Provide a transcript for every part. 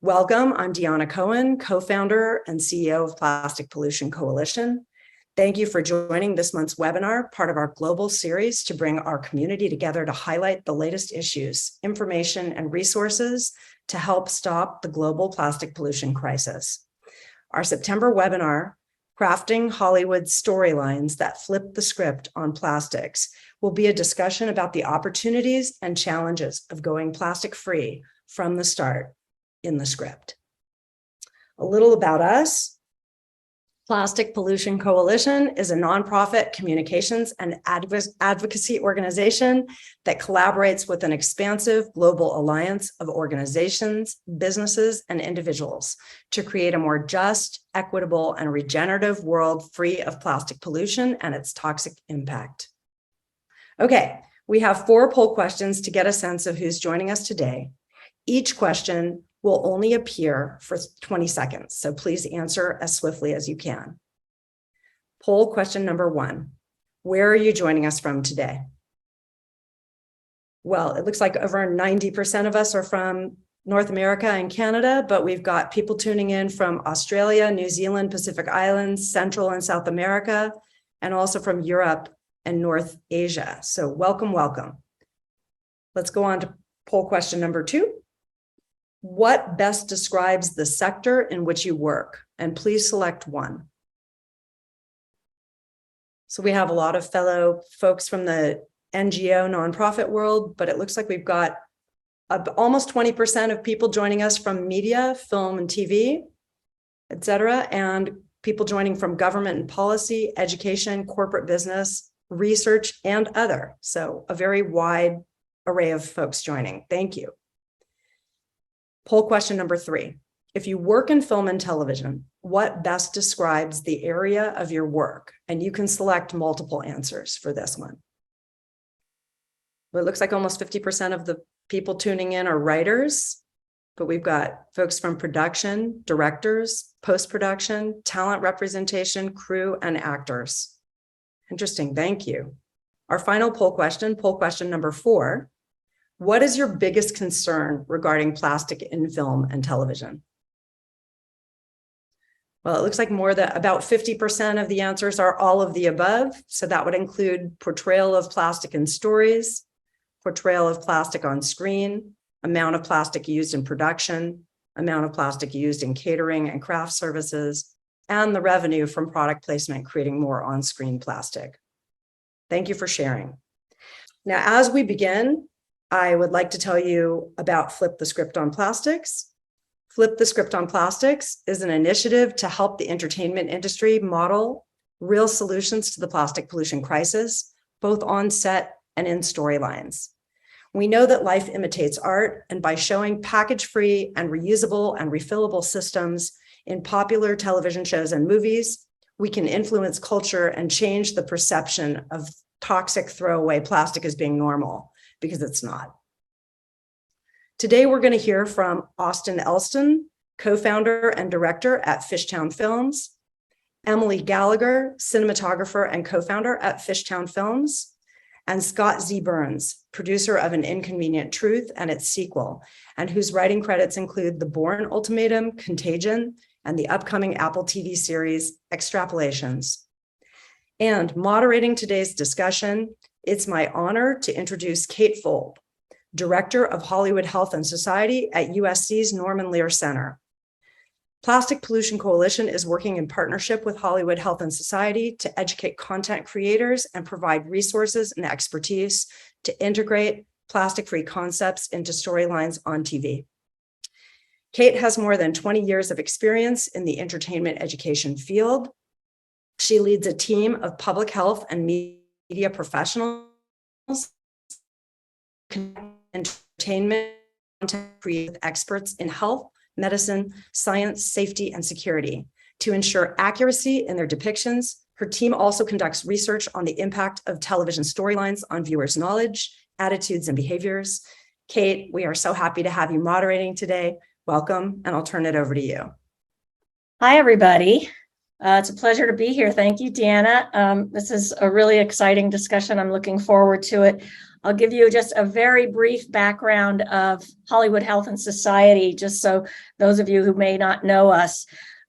Welcome, I'm Deanna Cohen, co-founder and CEO of Plastic Pollution Coalition. Thank you for joining this month's webinar, part of our global series to bring our community together to highlight the latest issues, information, and resources to help stop the global plastic pollution crisis. Our September webinar, Crafting Hollywood Storylines That Flip the Script on Plastics, will be a discussion about the opportunities and challenges of going plastic-free from the start in the script. A little about us. Plastic Pollution Coalition is a nonprofit communications and advocacy organization that collaborates with an expansive global alliance of organizations, businesses, and individuals to create a more just, equitable, and regenerative world free of plastic pollution and its toxic impact. Okay, we have 4 poll questions to get a sense of who's joining us today. Each question will only appear for 20 seconds, so please answer as swiftly as you can. Poll question number 1, where are you joining us from today? Well, it looks like over 90% of us are from North America and Canada, but we've got people tuning in from Australia, New Zealand, Pacific Islands, Central and South America, and also from Europe and North Asia. So welcome, welcome. Let's go on to poll question number 2. What best describes the sector in which you work? And please select one. So we have a lot of fellow folks from the NGO nonprofit world, but it looks like we've got almost 20% of people joining us from media, film and TV, et cetera, and people joining from government and policy, education, corporate business, research, and other. So a very wide array of folks joining. Thank you. Poll question number 3. If you work in film and television, what best describes the area of your work? And you can select multiple answers for this one. Well, it looks like almost 50% of the people tuning in are writers, but we've got folks from production, directors, post-production, talent representation, crew, and actors. Interesting, thank you. Our final poll question number 4. What is your biggest concern regarding plastic in film and television? Well, it looks like about 50% of the answers are all of the above. So that would include portrayal of plastic in stories, portrayal of plastic on screen, amount of plastic used in production, amount of plastic used in catering and craft services, and the revenue from product placement creating more on-screen plastic. Thank you for sharing. Now, as we begin, I would like to tell you about Flip the Script on Plastics. Flip the Script on Plastics is an initiative to help the entertainment industry model real solutions to the plastic pollution crisis, both on set and in storylines. We know that life imitates art, and by showing package-free and reusable and refillable systems in popular television shows and movies, we can influence culture and change the perception of toxic throwaway plastic as being normal, because it's not. Today, we're going to hear from Austin Elston, co-founder and director at Fishtown Films, Emily Gallagher, cinematographer and co-founder at Fishtown Films, and Scott Z. Burns, producer of An Inconvenient Truth and its sequel, and whose writing credits include The Bourne Ultimatum, Contagion, and the upcoming Apple TV series, Extrapolations. And moderating today's discussion, it's my honor to introduce Kate Volb, Director of Hollywood Health and Society at USC's Norman Lear Center. Plastic Pollution Coalition is working in partnership with Hollywood Health and Society to educate content creators and provide resources and expertise to integrate plastic-free concepts into storylines on TV. Kate has more than 20 years of experience in the entertainment education field. She leads a team of public health and media professionals, entertainment, content creative experts in health, medicine, science, safety, and security to ensure accuracy in their depictions. Her team also conducts research on the impact of television storylines on viewers' knowledge, attitudes, and behaviors. Kate, we are so happy to have you moderating today. Welcome, and I'll turn it over to you. Hi, everybody. It's a pleasure to be here. Thank you, Deanna. This is a really exciting discussion. I'm looking forward to it. I'll give you just a very brief background of Hollywood Health and Society, just so those of you who may not know us.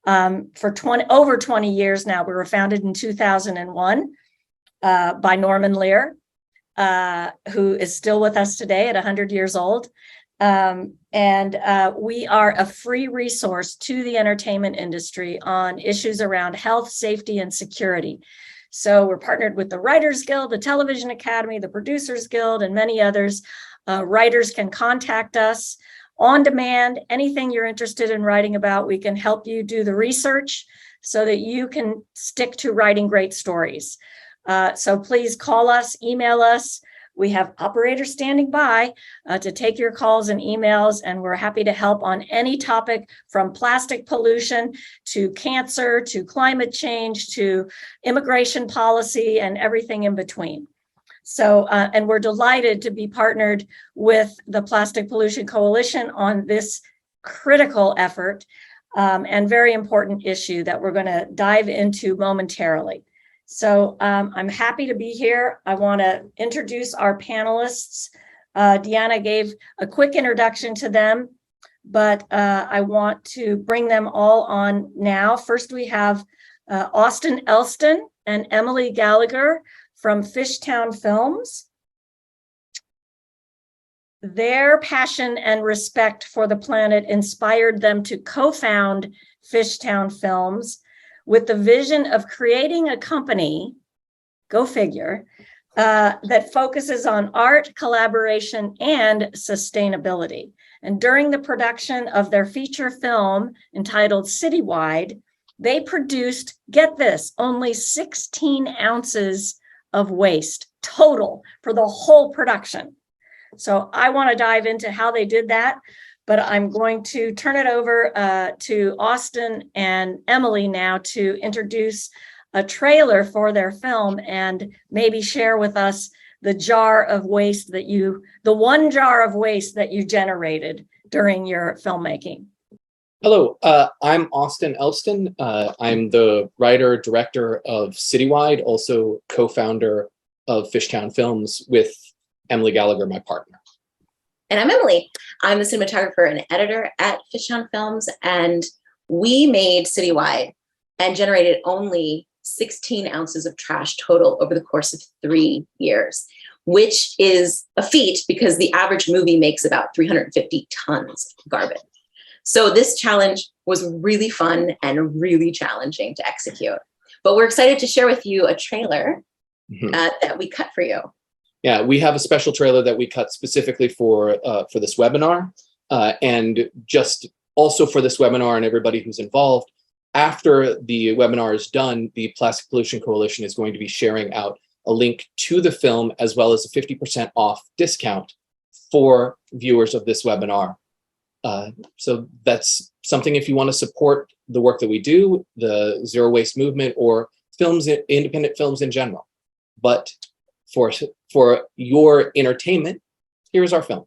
For over 20 years now, we were founded in 2001 by Norman Lear, who is still with us today at 100 years old. We are a free resource to the entertainment industry on issues around health, safety, and security. So we're partnered with the Writers Guild, the Television Academy, the Producers Guild, and many others. Writers can contact us on demand. Anything you're interested in writing about, we can help you do the research so that you can stick to writing great stories. So please call us, email us. We have operators standing by to take your calls and emails, and we're happy to help on any topic from plastic pollution to cancer to climate change to immigration policy and everything in between. So, and we're delighted to be partnered with the Plastic Pollution Coalition on this critical effort and very important issue that we're going to dive into momentarily. So I'm happy to be here. I want to introduce our panelists. Deanna gave a quick introduction to them, but I want to bring them all on now. First, we have Austin Elston and Emily Gallagher from Fishtown Films. Their passion and respect for the planet inspired them to co-found Fishtown Films, with the vision of creating a company, go figure, that focuses on art, collaboration, and sustainability. And during the production of their feature film entitled Citywide, they produced, get this, only 16 ounces of waste total for the whole production. So I want to dive into how they did that, but I'm going to turn it over to Austin and Emily now to introduce a trailer for their film and maybe share with us the one jar of waste that you generated during your filmmaking. Hello, I'm Austin Elston. I'm the writer, director of Citywide, also co-founder of Fishtown Films with Emily Gallagher, my partner. And I'm Emily. I'm the cinematographer and editor at Fishtown Films, and we made Citywide and generated only 16 ounces of trash total over the course of 3 years, which is a feat because the average movie makes about 350 tons of garbage. So this challenge was really fun and really challenging to execute. But we're excited to share with you a trailer that we cut for you. Yeah, we have a special trailer that we cut specifically for this webinar, and just also for this webinar and everybody who's involved. After the webinar is done, the Plastic Pollution Coalition is going to be sharing out a link to the film as well as a 50% off discount for viewers of this webinar. So that's something if you want to support the work that we do, the zero waste movement, or films, independent films in general. But for your entertainment, here's our film.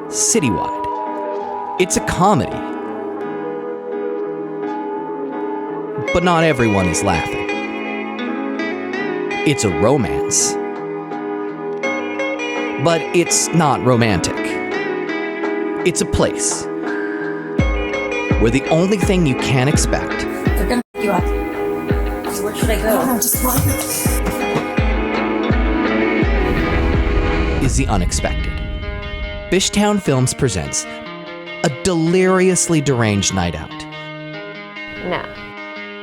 Citywide. It's a comedy. But not everyone is laughing. It's a romance. But it's not romantic. It's a place where the only thing you can expect. They're gonna pick you up. Where should I go? Is the unexpected. Fishtown Films presents a deliriously deranged night out. No.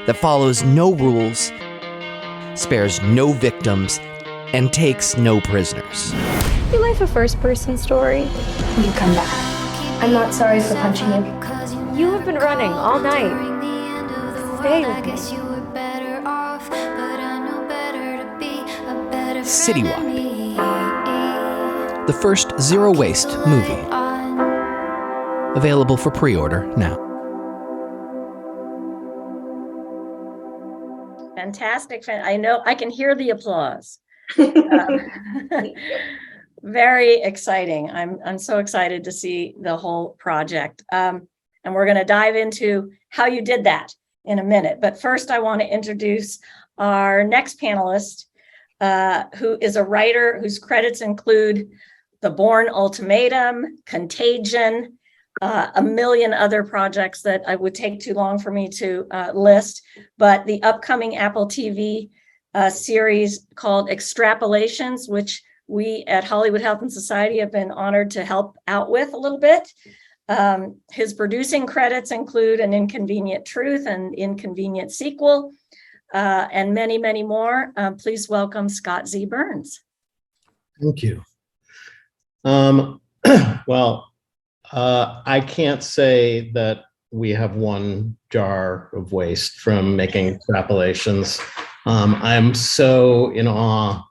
That follows no rules, spares no victims, and takes no prisoners. Your life a first-person story? You come back. I'm not sorry for punching you. You have been running all night. Stay with me. Citywide. The first zero-waste movie. Available for pre-order now. Fantastic. I know I can hear the applause. Very exciting. I'm so excited to see the whole project. And we're going to dive into how you did that in a minute. But first, I want to introduce our next panelist, who is a writer whose credits include The Bourne Ultimatum, Contagion, a million other projects that I would take too long for me to list, but the upcoming Apple TV series called Extrapolations, which we at Hollywood Health and Society have been honored to help out with a little bit. His producing credits include An Inconvenient Truth and Inconvenient Sequel, and many, many more. Please welcome Scott Z. Burns. Thank you. I can't say that we have one jar of waste from making extrapolations. I'm so in awe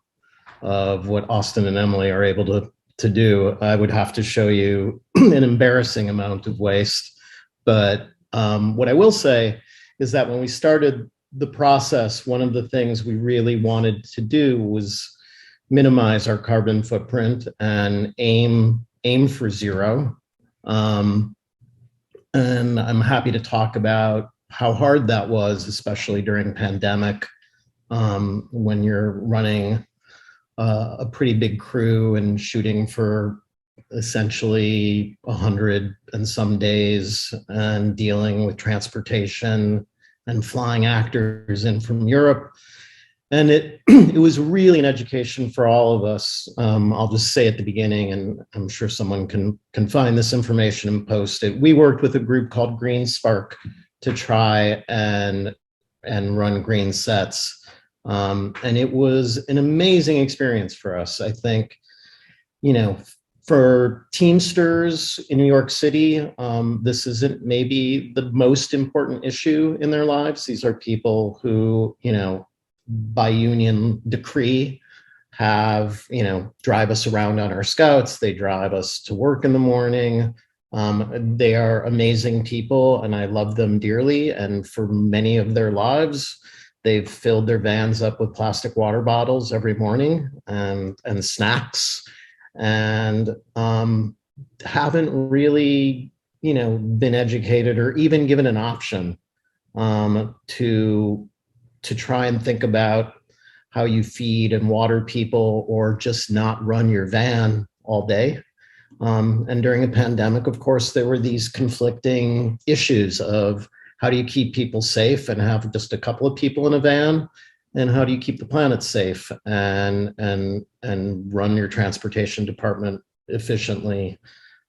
of what Austin and Emily are able to do. I would have to show you an embarrassing amount of waste. But what I will say is that when we started the process, one of the things we really wanted to do was minimize our carbon footprint and aim for zero. And I'm happy to talk about how hard that was, especially during pandemic, when you're running a pretty big crew and shooting for essentially 100 and some days and dealing with transportation and flying actors in from Europe. And it was really an education for all of us. I'll just say at the beginning, and I'm sure someone can find this information and post it. We worked with a group called Green Spark to try and run green sets. And it was an amazing experience for us. I think, for Teamsters in New York City, this isn't maybe the most important issue in their lives. These are people who, by union decree, have, drive us around on our scouts. They drive us to work in the morning. They are amazing people and I love them dearly. And for many of their lives, they've filled their vans up with plastic water bottles every morning and snacks, and haven't really, been educated or even given an option to try and think about how you feed and water people or just not run your van all day. And during a pandemic, of course, there were these conflicting issues of how do you keep people safe and have just a couple of people in a van, and how do you keep the planet safe and run your transportation department efficiently.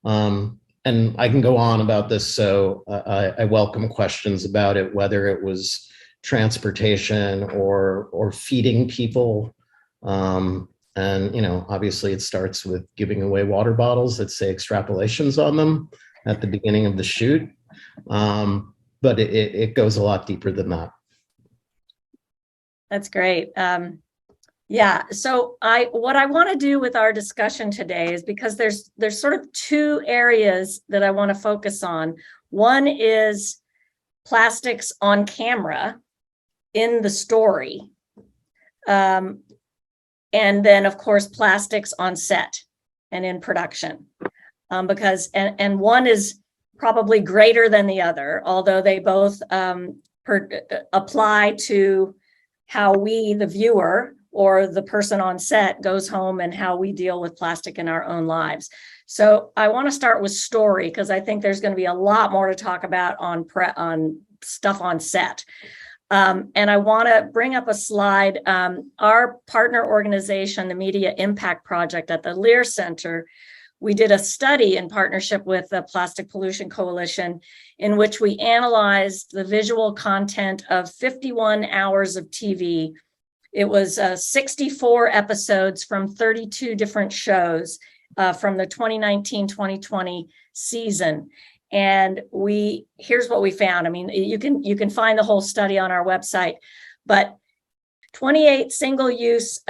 And I can go on about this, so I welcome questions about it, whether it was transportation or feeding people. And, obviously it starts with giving away water bottles that say extrapolations on them at the beginning of the shoot. But it goes a lot deeper than that. That's great. Yeah. So what I want to do with our discussion today is, because there's sort of two areas that I want to focus on. One is plastics on camera in the story. And then, of course, plastics on set and in production. Because one is probably greater than the other, although they both apply to how we, the viewer, or the person on set, goes home and how we deal with plastic in our own lives. So I want to start with story, because I think there's going to be a lot more to talk about on stuff on set. And I want to bring up a slide. Our partner organization, the Media Impact Project at the Lear Center, we did a study in partnership with the Plastic Pollution Coalition, in which we analyzed the visual content of 51 hours of TV. It was 64 episodes from 32 different shows from the 2019-2020 season. And here's what we found. I mean, you can find the whole study on our website, but 28 single-use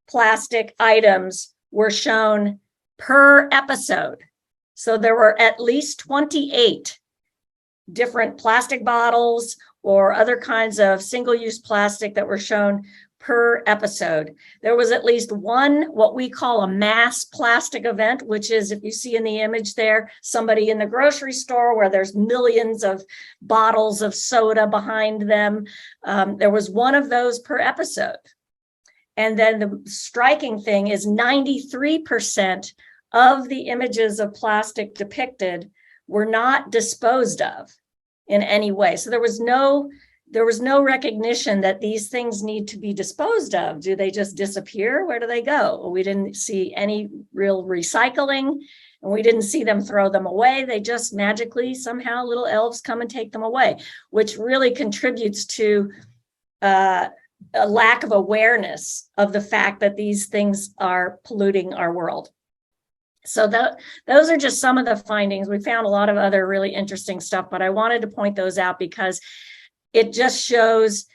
plastic items were shown per episode. So there were at least 28 different plastic bottles or other kinds of single-use plastic that were shown per episode. There was at least one, what we call a mass plastic event, which is, if you see in the image there, somebody in the grocery store where there's millions of bottles of soda behind them. There was one of those per episode. And then the striking thing is 93% of the images of plastic depicted were not disposed of in any way. So there was no recognition that these things need to be disposed of. Do they just disappear? Where do they go? We didn't see any real recycling, and we didn't see them throw them away. They just magically, somehow, little elves come and take them away, which really contributes to a lack of awareness of the fact that these things are polluting our world. So those are just some of the findings. We found a lot of other really interesting stuff, but I wanted to point those out because it just shows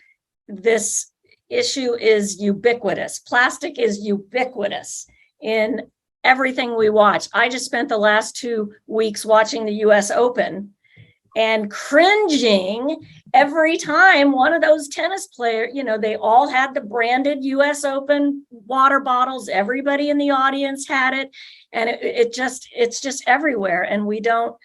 this issue is ubiquitous. Plastic is ubiquitous in everything we watch. I just spent the last 2 weeks watching the US Open and cringing every time one of those tennis players, they all had the branded US Open water bottles. Everybody in the audience had it. And it's just everywhere. And we don't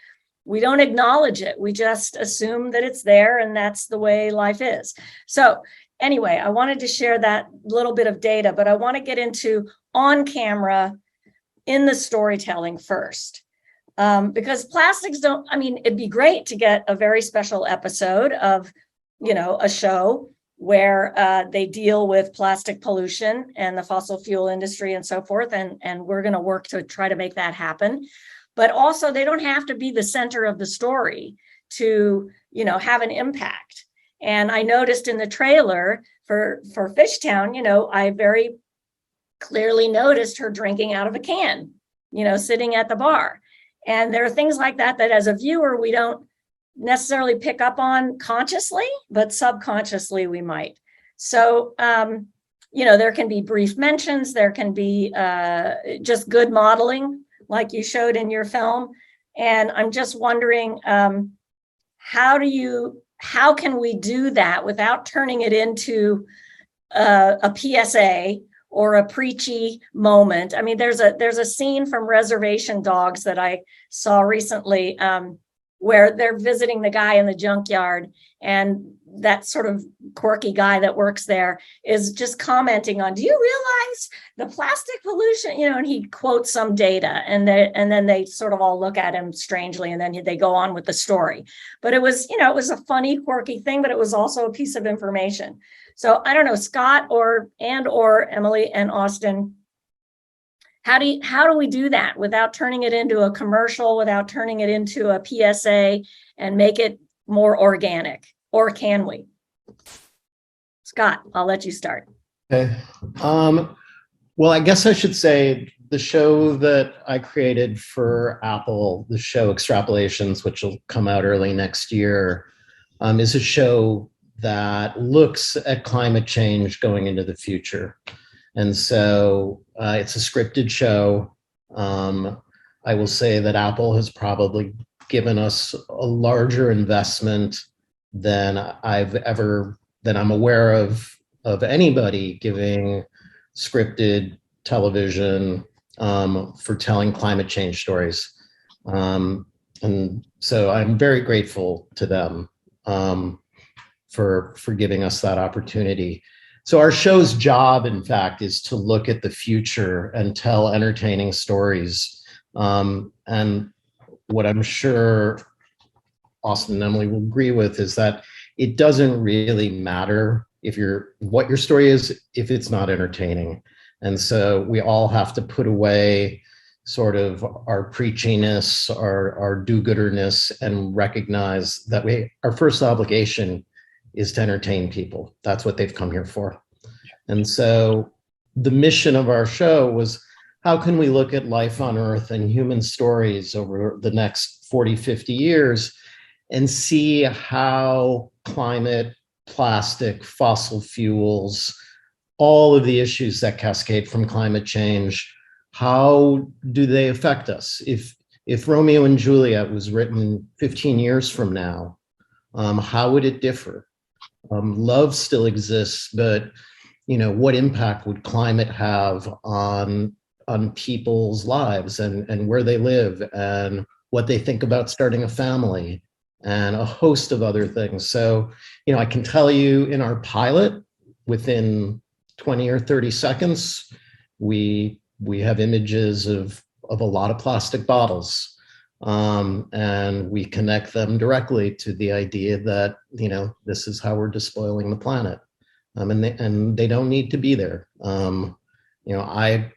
acknowledge it. We just assume that it's there and that's the way life is. So anyway, I wanted to share that little bit of data, but I want to get into on camera in the storytelling first. Because plastics it'd be great to get a very special episode of, a show where they deal with plastic pollution and the fossil fuel industry and so forth. And we're going to work to try to make that happen. But also they don't have to be the center of the story to, have an impact. And I noticed in the trailer for Fishtown, I very clearly noticed her drinking out of a can, sitting at the bar. And there are things like that as a viewer, we don't necessarily pick up on consciously, but subconsciously we might. So, there can be brief mentions, there can be just good modeling like you showed in your film. And I'm just wondering, how can we do that without turning it into a PSA or a preachy moment? I mean, there's a scene from Reservation Dogs that I saw recently where they're visiting the guy in the junkyard, and that sort of quirky guy that works there is just commenting on, do you realize the plastic pollution, and he quotes some data, and then they sort of all look at him strangely, and then they go on with the story. But it was, it was a funny, quirky thing, but it was also a piece of information. So I don't know, Scott or Emily and Austin, how do we do that without turning it into a commercial, without turning it into a PSA, and make it more organic? Or can we? Scott, I'll let you start. Okay. Well, I guess I should say the show that I created for Apple, the show Extrapolations, which will come out early next year, is a show that looks at climate change going into the future. And so it's a scripted show. I will say that Apple has probably given us a larger investment than I'm aware of anybody giving scripted television for telling climate change stories. And so I'm very grateful to them for giving us that opportunity. So our show's job, in fact, is to look at the future and tell entertaining stories. And what I'm sure Austin and Emily will agree with is that it doesn't really matter what your story is if it's not entertaining. And so we all have to put away sort of our preachiness, our do-gooderness, and recognize that our first obligation is to entertain people. That's what they've come here for. And so the mission of our show was, how can we look at life on Earth and human stories over the next 40, 50 years and see how climate, plastic, fossil fuels, all of the issues that cascade from climate change, how do they affect us? If Romeo and Juliet was written 15 years from now, how would it differ? Love still exists, but what impact would climate have on people's lives and where they live and what they think about starting a family and a host of other things. So, I can tell you in our pilot, within 20 or 30 seconds, we have images of a lot of plastic bottles. And we connect them directly to the idea that, this is how we're despoiling the planet. And they don't need to be there. I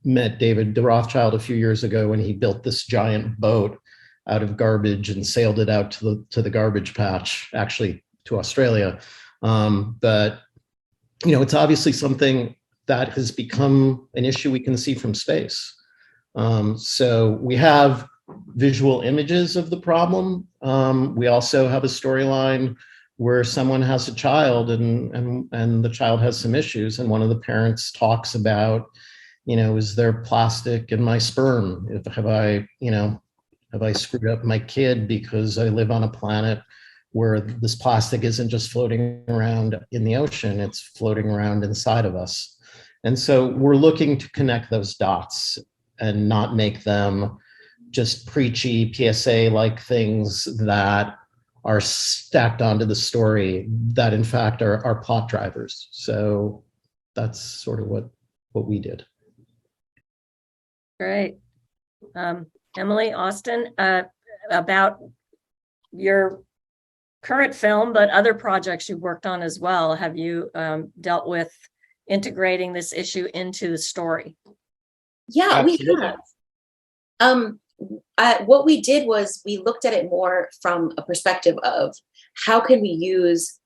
met David de Rothschild a few years ago when he built this giant boat out of garbage and sailed it out to the garbage patch, actually to Australia. But it's obviously something that has become an issue we can see from space. So we have visual images of the problem. We also have a storyline where someone has a child and the child has some issues, and one of the parents talks about, is there plastic in my sperm? Have I screwed up my kid because I live on a planet where this plastic isn't just floating around in the ocean, it's floating around inside of us. And so we're looking to connect those dots and not make them just preachy PSA-like things that are stacked onto the story that in fact are plot drivers. So that's sort of what we did. Great. Emily, Austin, about your current film, but other projects you've worked on as well. Have you dealt with integrating this issue into the story? Yeah, Absolutely. we have. What we did was we looked at it more from a perspective of how can we use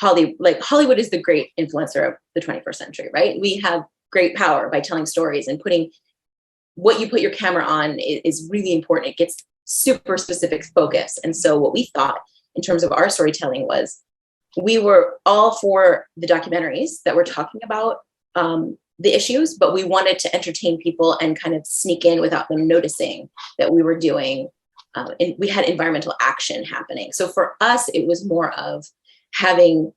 Hollywood. Like, Hollywood is the great influencer of the 21st century, right? We have great power by telling stories, and putting what you put your camera on is really important. It gets super specific focus. And so what we thought in terms of our storytelling was we were all for the documentaries that were talking about the issues, but we wanted to entertain people and kind of sneak in without them noticing that we were doing, and we had environmental action happening. So for us, it was more of having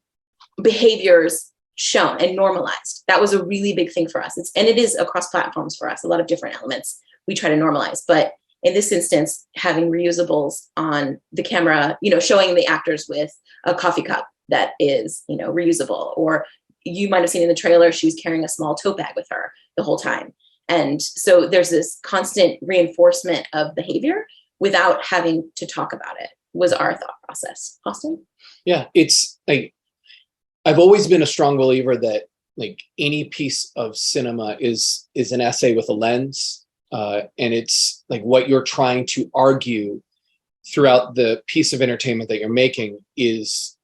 behaviors shown and normalized. That was a really big thing for us. And it is across platforms for us, a lot of different elements we try to normalize. But in this instance, having reusables on the camera, showing the actors with a coffee cup that is, reusable, or you might have seen in the trailer, she was carrying a small tote bag with her the whole time. And so there's this constant reinforcement of behavior without having to talk about it, was our thought process. Austin? Yeah, it's like, I've always been a strong believer that like any piece of cinema is an essay with a lens. And it's like what you're trying to argue throughout the piece of entertainment that you're making is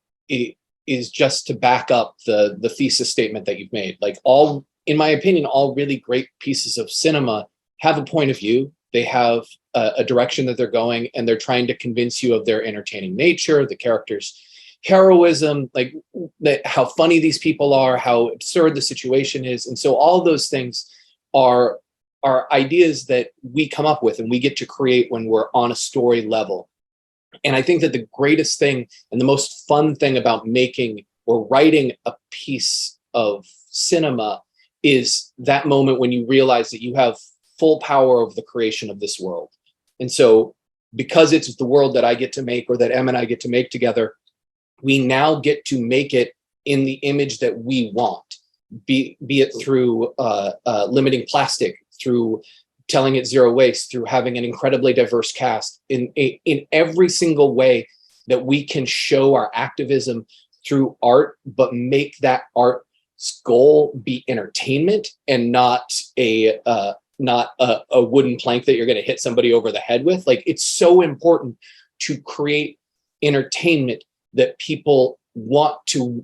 just to back up the thesis statement that you've made. Like, all, in my opinion, all really great pieces of cinema have a point of view. They have a direction that they're going, and they're trying to convince you of their entertaining nature, the characters' heroism, like that, how funny these people are, how absurd the situation is. And so all those things are ideas that we come up with and we get to create when we're on a story level. And I think that the greatest thing and the most fun thing about making or writing a piece of cinema is that moment when you realize that you have full power of the creation of this world. And so because it's the world that I get to make, or that Em and I get to make together, we now get to make it in the image that we want, be it through limiting plastic, through telling it zero waste, through having an incredibly diverse cast, in every single way that we can show our activism through art, but make that art's goal be entertainment and not a wooden plank that you're going to hit somebody over the head with. Like, it's so important to create entertainment that people want to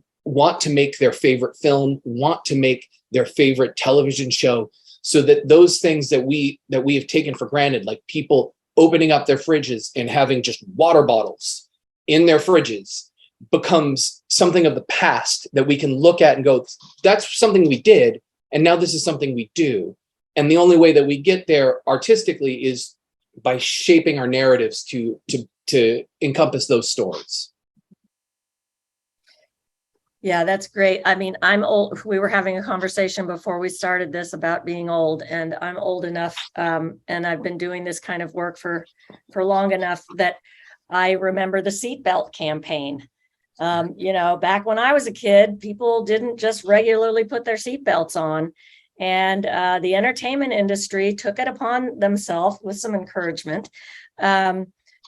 make their favorite film, want to make their favorite television show, so that those things that we have taken for granted, like people opening up their fridges and having just water bottles in their fridges, becomes something of the past that we can look at and go, that's something we did, and now this is something we do. And the only way that we get there artistically is by shaping our narratives to encompass those stories. Yeah, that's great. I mean, I'm old. We were having a conversation before we started this about being old, and I'm old enough, and I've been doing this kind of work for long enough that I remember the seatbelt campaign. Back when I was a kid, people didn't just regularly put their seatbelts on, and the entertainment industry took it upon themselves with some encouragement.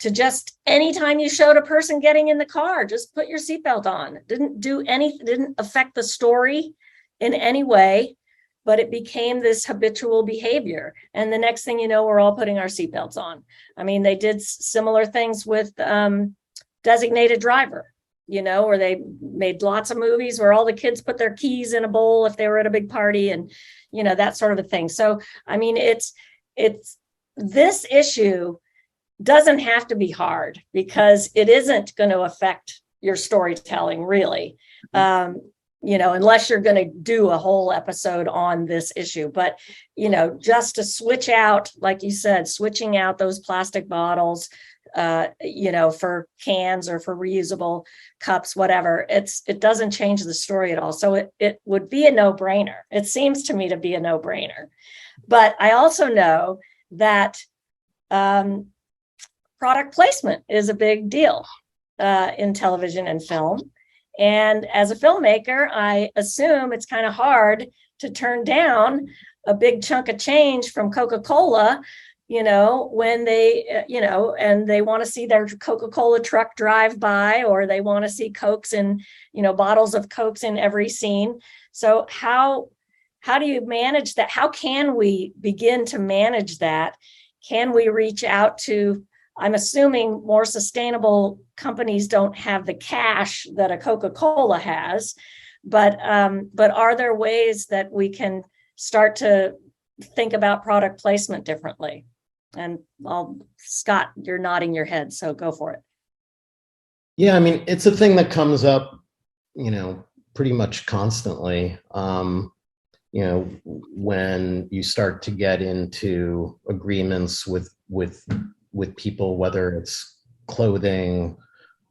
To just anytime you showed a person getting in the car, just put your seatbelt on. Didn't affect the story in any way, but it became this habitual behavior. And the next thing you know, we're all putting our seatbelts on. I mean, they did similar things with Designated Driver, where they made lots of movies where all the kids put their keys in a bowl if they were at a big party, and that sort of a thing. So, I mean, it's this issue doesn't have to be hard because it isn't going to affect your storytelling really, unless you're going to do a whole episode on this issue. But, just to switch out, like you said, switching out those plastic bottles, for cans or for reusable cups, whatever, it doesn't change the story at all. So it would be a no-brainer. It seems to me to be a no-brainer. But I also know that, product placement is a big deal in television and film. And as a filmmaker, I assume it's kind of hard to turn down a big chunk of change from Coca-Cola, when they, and they want to see their Coca-Cola truck drive by, or they want to see Cokes and, bottles of Cokes in every scene. So how do you manage that? How can we begin to manage that? Can we reach out to, I'm assuming more sustainable companies don't have the cash that a Coca-Cola has, but are there ways that we can start to think about product placement differently? And Scott, you're nodding your head, so go for it. Yeah, I mean, it's a thing that comes up, pretty much constantly. When you start to get into agreements with people, whether it's clothing,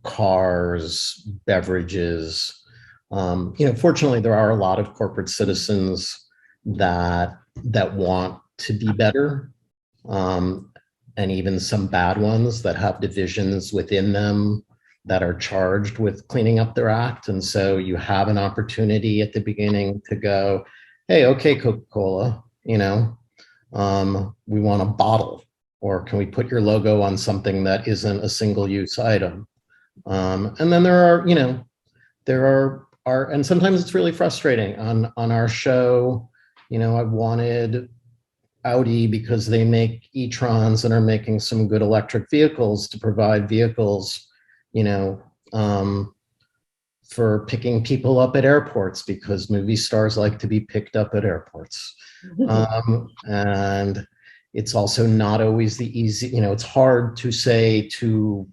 cars, beverages. Fortunately, there are a lot of corporate citizens that want to be better, and even some bad ones that have divisions within them that are charged with cleaning up their act. And so you have an opportunity at the beginning to go, hey, okay, Coca-Cola, we want a bottle. Or can we put your logo on something that isn't a single-use item? And then there are, and sometimes it's really frustrating. On our show, I wanted Audi, because they make e-trons and are making some good electric vehicles, to provide vehicles, for picking people up at airports, because movie stars like to be picked up at airports. And it's also not always the easy, it's hard to say to,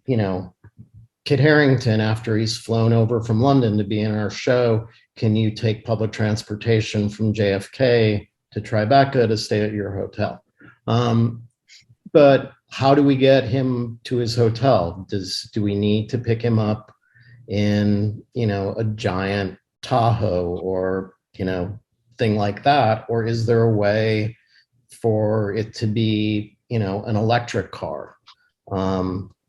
Kit Harington, after he's flown over from London to be in our show, can you take public transportation from JFK to Tribeca to stay at your hotel? But how do we get him to his hotel? Do we need to pick him up in, a giant Tahoe or, thing like that? Or is there a way for it to be, an electric car?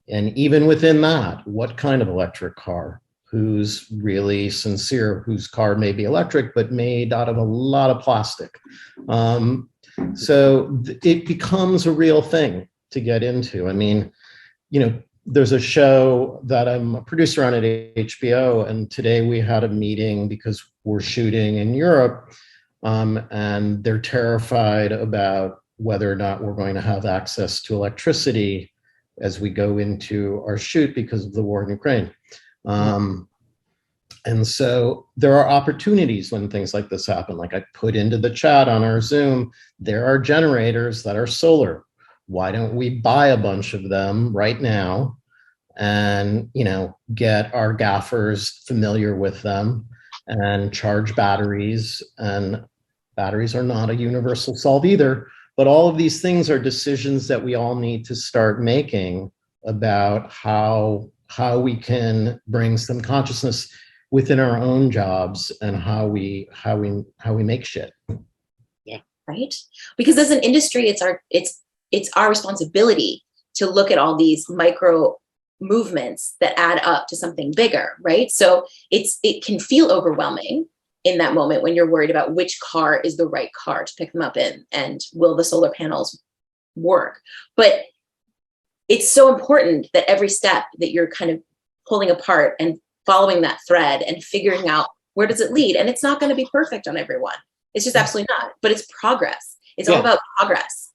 And even within that, what kind of electric car? Who's really sincere, whose car may be electric, but made out of a lot of plastic. So it becomes a real thing to get into. I mean, there's a show that I'm a producer on at HBO, and today we had a meeting because we're shooting in Europe, and they're terrified about whether or not we're going to have access to electricity as we go into our shoot because of the war in Ukraine. And so there are opportunities when things like this happen. Like I put into the chat on our Zoom, there are generators that are solar. Why don't we buy a bunch of them right now and, get our gaffers familiar with them and charge batteries? And batteries are not a universal solve either. But all of these things are decisions that we all need to start making about how we can bring some consciousness. within our own jobs and how we make shit. Right? Because as an industry, it's our responsibility to look at all these micro movements that add up to something bigger, right? So it can feel overwhelming in that moment when you're worried about which car is the right car to pick them up in, and will the solar panels work? But it's so important that every step that you're kind of pulling apart and following that thread and figuring out where does it lead. And it's not going to be perfect on everyone. It's just absolutely not, but it's progress. It's all about progress.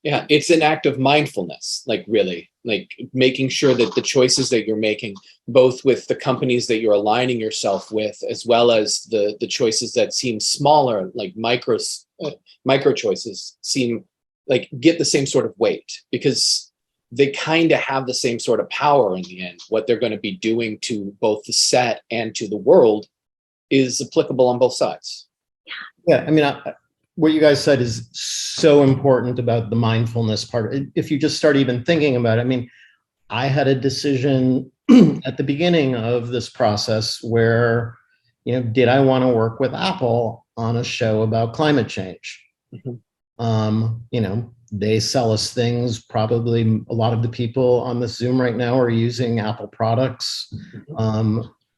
Yeah, it's an act of mindfulness, like really, like making sure that the choices that you're making, both with the companies that you're aligning yourself with, as well as the choices that seem smaller, like micro choices, seem like get the same sort of weight, because they kind of have the same sort of power in the end. What they're going to be doing to both the set and to the world is applicable on both sides. Yeah, I mean, what you guys said is so important about the mindfulness part. If you just start even thinking about it, I mean, I had a decision at the beginning of this process where, did I want to work with Apple on a show about climate change? They sell us things. Probably a lot of the people on this Zoom right now are using Apple products.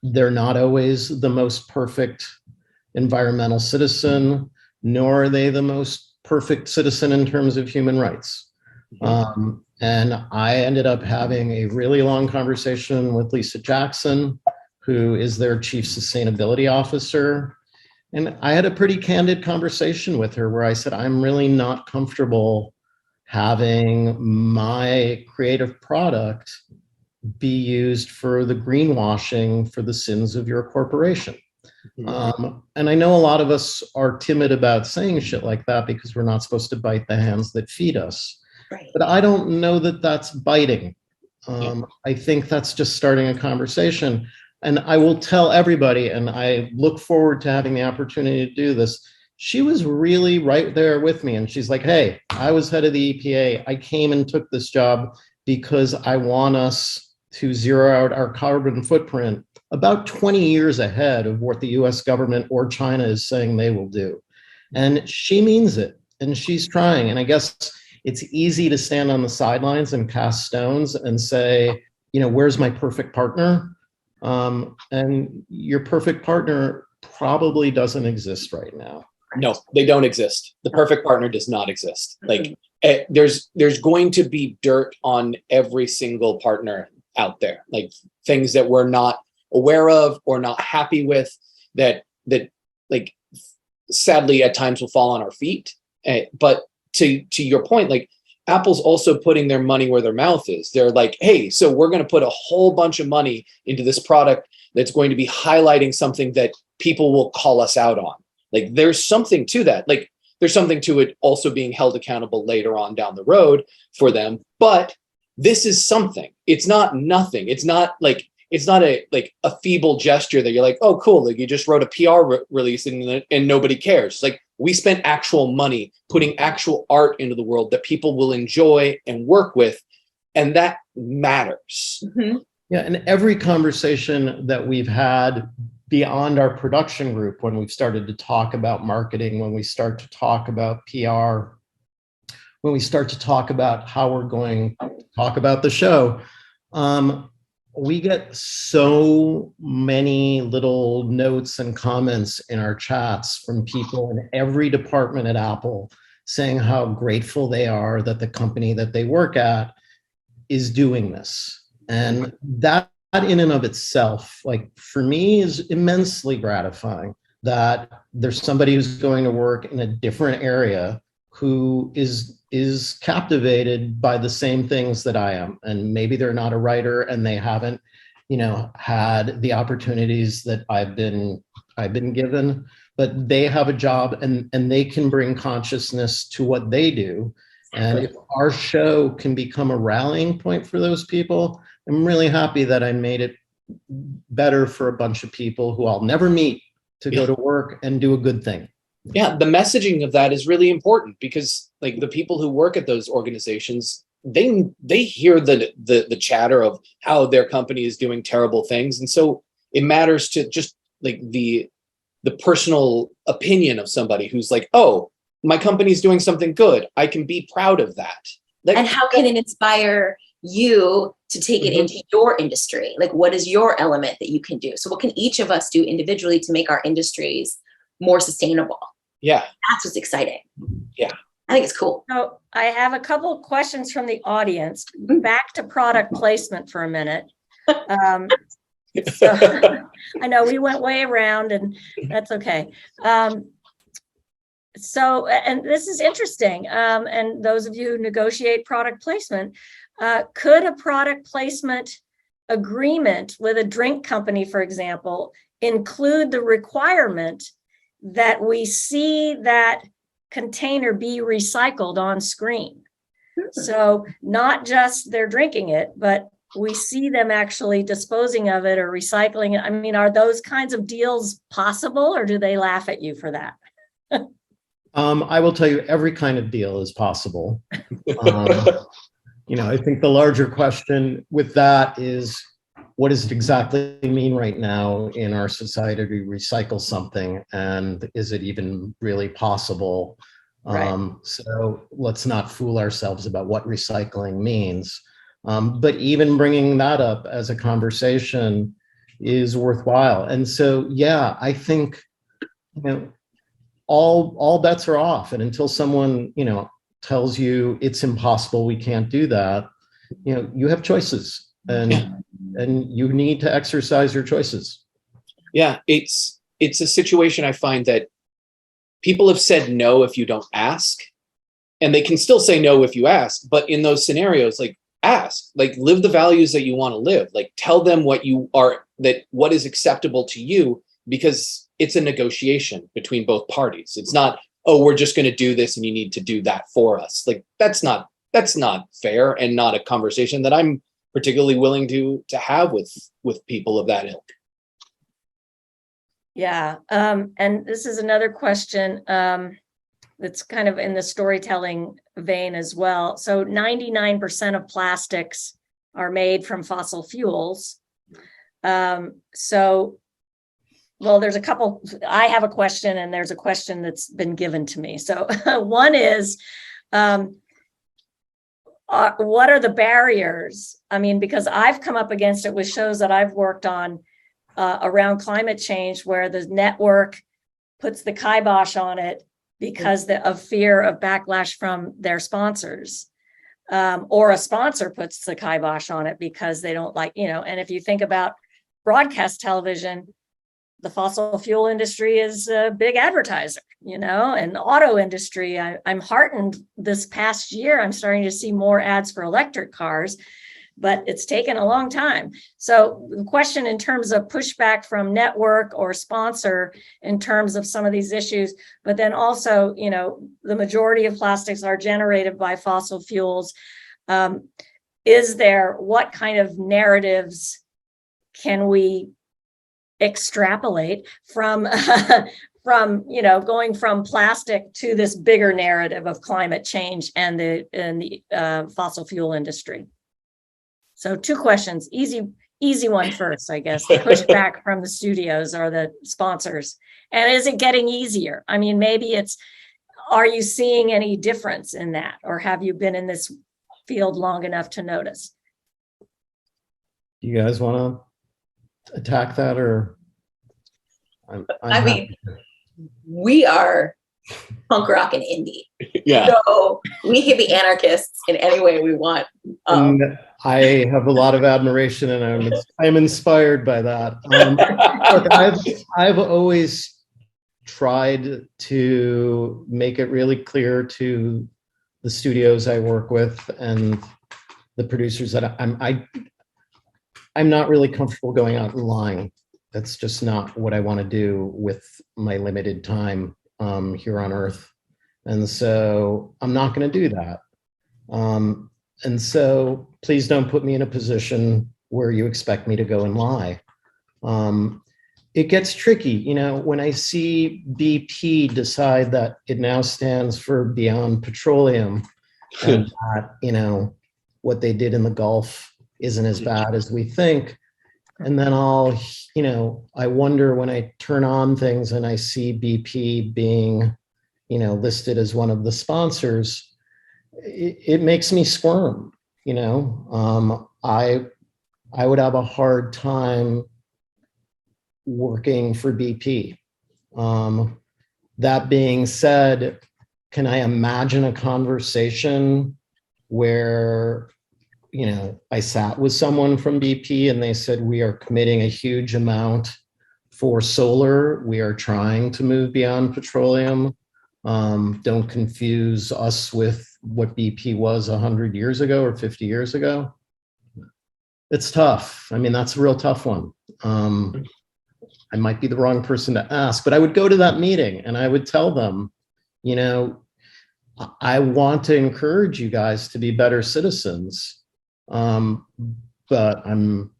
They're not always the most perfect environmental citizen, nor are they the most perfect citizen in terms of human rights. And I ended up having a really long conversation with Lisa Jackson, who is their chief sustainability officer. And I had a pretty candid conversation with her where I said, I'm really not comfortable having my creative product be used for the greenwashing for the sins of your corporation. And I know a lot of us are timid about saying shit like that because we're not supposed to bite the hands that feed us. Right. But I don't know that that's biting. I think that's just starting a conversation. And I will tell everybody, and I look forward to having the opportunity to do this. She was really right there with me. And she's like, hey, I was head of the EPA. I came and took this job because I want us to zero out our carbon footprint about 20 years ahead of what the US government or China is saying they will do. And she means it, and she's trying. And I guess it's easy to stand on the sidelines and cast stones and say, where's my perfect partner? And your perfect partner probably doesn't exist right now. No, they don't exist. The perfect partner does not exist. Like there's going to be dirt on every single partner out there, like things that we're not aware of or not happy with, that like sadly at times will fall on our feet. But to your point, like Apple's also putting their money where their mouth is. They're like, hey, so we're going to put a whole bunch of money into this product that's going to be highlighting something that people will call us out on. Like there's something to that. Like there's something to it also being held accountable later on down the road for them. But this is something. It's not nothing. It's not a feeble gesture that you're like, oh, cool. Like you just wrote a PR release and nobody cares. Like we spent actual money putting actual art into the world that people will enjoy and work with. And that matters. Yeah. And every conversation that we've had beyond our production group, when we've started to talk about marketing, when we start to talk about PR, when we start to talk about how we're going to talk about the show, we get so many little notes and comments in our chats from people in every department at Apple saying how grateful they are that the company that they work at is doing this. And that in and of itself, like for me, is immensely gratifying that there's somebody who's going to work in a different area who is captivated by the same things that I am. And maybe they're not a writer and they haven't, had the opportunities that I've been given, but they have a job and they can bring consciousness to what they do. And if our show can become a rallying point for those people, I'm really happy that I made it better for a bunch of people who I'll never meet to go to work and do a good thing. Yeah, the messaging of that is really important because like the people who work at those organizations, they hear the chatter of how their company is doing terrible things. And so it matters to just like the personal opinion of somebody who's like, oh, my company's doing something good. I can be proud of that. And how can it inspire you to take it into your industry? Like, what is your element that you can do? So what can each of us do individually to make our industries more sustainable? Yeah. That's what's exciting. Yeah. I think it's cool. So I have a couple of questions from the audience. Back to product placement for a minute. So I know we went way around, and that's okay. So, and this is interesting. And those of you who negotiate product placement, could a product placement agreement with a drink company, for example, include the requirement that we see that container be recycled on screen? So not just they're drinking it, but we see them actually disposing of it or recycling it. I mean, are those kinds of deals possible, or do they laugh at you for that? I will tell you, every kind of deal is possible. I think the larger question with that is, what does it exactly mean right now in our society to recycle something? And is it even really possible? Right. So let's not fool ourselves about what recycling means. But even bringing that up as a conversation is worthwhile. And so, yeah, I think, all bets are off. And until someone, tells you it's impossible, we can't do that, you have choices, and you need to exercise your choices. Yeah, it's a situation I find that people have said no if you don't ask, and they can still say no if you ask. But in those scenarios, like, ask, like, live the values that you want to live, like, tell them what is acceptable to you, because it's a negotiation between both parties. It's not, oh, we're just going to do this and you need to do that for us. Like, that's not fair, and not a conversation that I'm particularly willing to have with people of that ilk. Yeah. And this is another question that's kind of in the storytelling vein as well. So 99% of plastics are made from fossil fuels. Well, there's a couple. I have a question, and there's a question that's been given to me. So one is, what are the barriers? I mean, because I've come up against it with shows that I've worked on around climate change, where the network puts the kibosh on it because of fear of backlash from their sponsors, or a sponsor puts the kibosh on it because they don't like, and if you think about broadcast television, the fossil fuel industry is a big advertiser, and the auto industry. I'm heartened this past year, I'm starting to see more ads for electric cars, but it's taken a long time. So the question in terms of pushback from network or sponsor in terms of some of these issues, but then also, the majority of plastics are generated by fossil fuels. What kind of narratives can we extrapolate from going from plastic to this bigger narrative of climate change and the fossil fuel industry? So 2 questions, easy one first, I guess. The pushback from the studios or the sponsors, and is it getting easier? I mean, maybe are you seeing any difference in that, or have you been in this field long enough to notice? You guys want to attack that, or I mean, we are punk rock and indie. Yeah. So we can be anarchists in any way we want. I have a lot of admiration, and I'm inspired by that. Look, I've always tried to make it really clear to the studios I work with and the producers that I'm not really comfortable going out and lying. That's just not what I want to do with my limited time here on Earth. And so I'm not going to do that. And so please don't put me in a position where you expect me to go and lie. It gets tricky, when I see BP decide that it now stands for Beyond Petroleum, and that, what they did in the Gulf isn't as bad as we think. And then I wonder when I turn on things and I see BP being, listed as one of the sponsors, it makes me squirm. I would have a hard time working for BP. That being said, can I imagine a conversation where, I sat with someone from BP and they said, we are committing a huge amount for solar. We are trying to move beyond petroleum. Don't confuse us with what BP was 100 years ago or 50 years ago. It's tough. I mean, that's a real tough one. I might be the wrong person to ask, but I would go to that meeting and I would tell them, I want to encourage you guys to be better citizens, but I'm